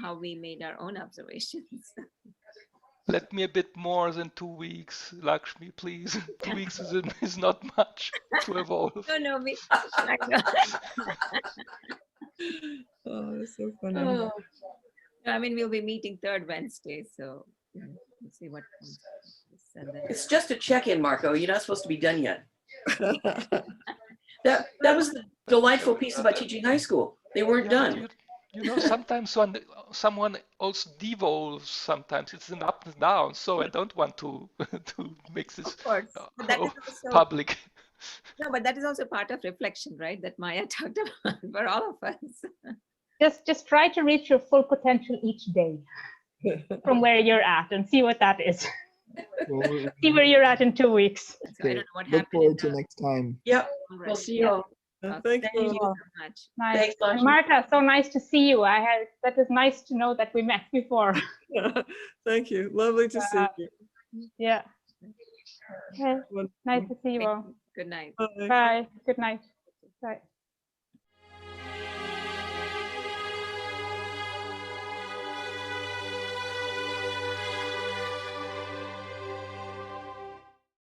how we made our own observations. Let me a bit more than 2 weeks, Lakshmi, please. 2 weeks is not much to evolve. No, I know. Oh, that's so funny. Oh. I mean, we'll be meeting third Wednesday, so we'll see what comes. And then It's just a check-in, Marco. You're not supposed to be done yet. That was the delightful piece about teaching high school. They weren't Yeah, but done. you know, sometimes when someone also devolves, sometimes it's an up and down. So I don't want to to make this of course, but that is also public. no, but that is also part of reflection, right? That Maya talked about for all of us. Just try to reach your full potential each day from where you're at and see what that is. Well, See where you're at in 2 weeks. So I don't know what look happened. forward to next time. Yep. Congress. We'll see you all. Thank Thank you. you so much. Nice. Thanks, And Asha. Marta, so nice to see you. That is nice to know that we met before. Thank you. Lovely to see you. Yeah. Okay. Nice to see you all. Good night. Bye. Bye. Good night. Bye.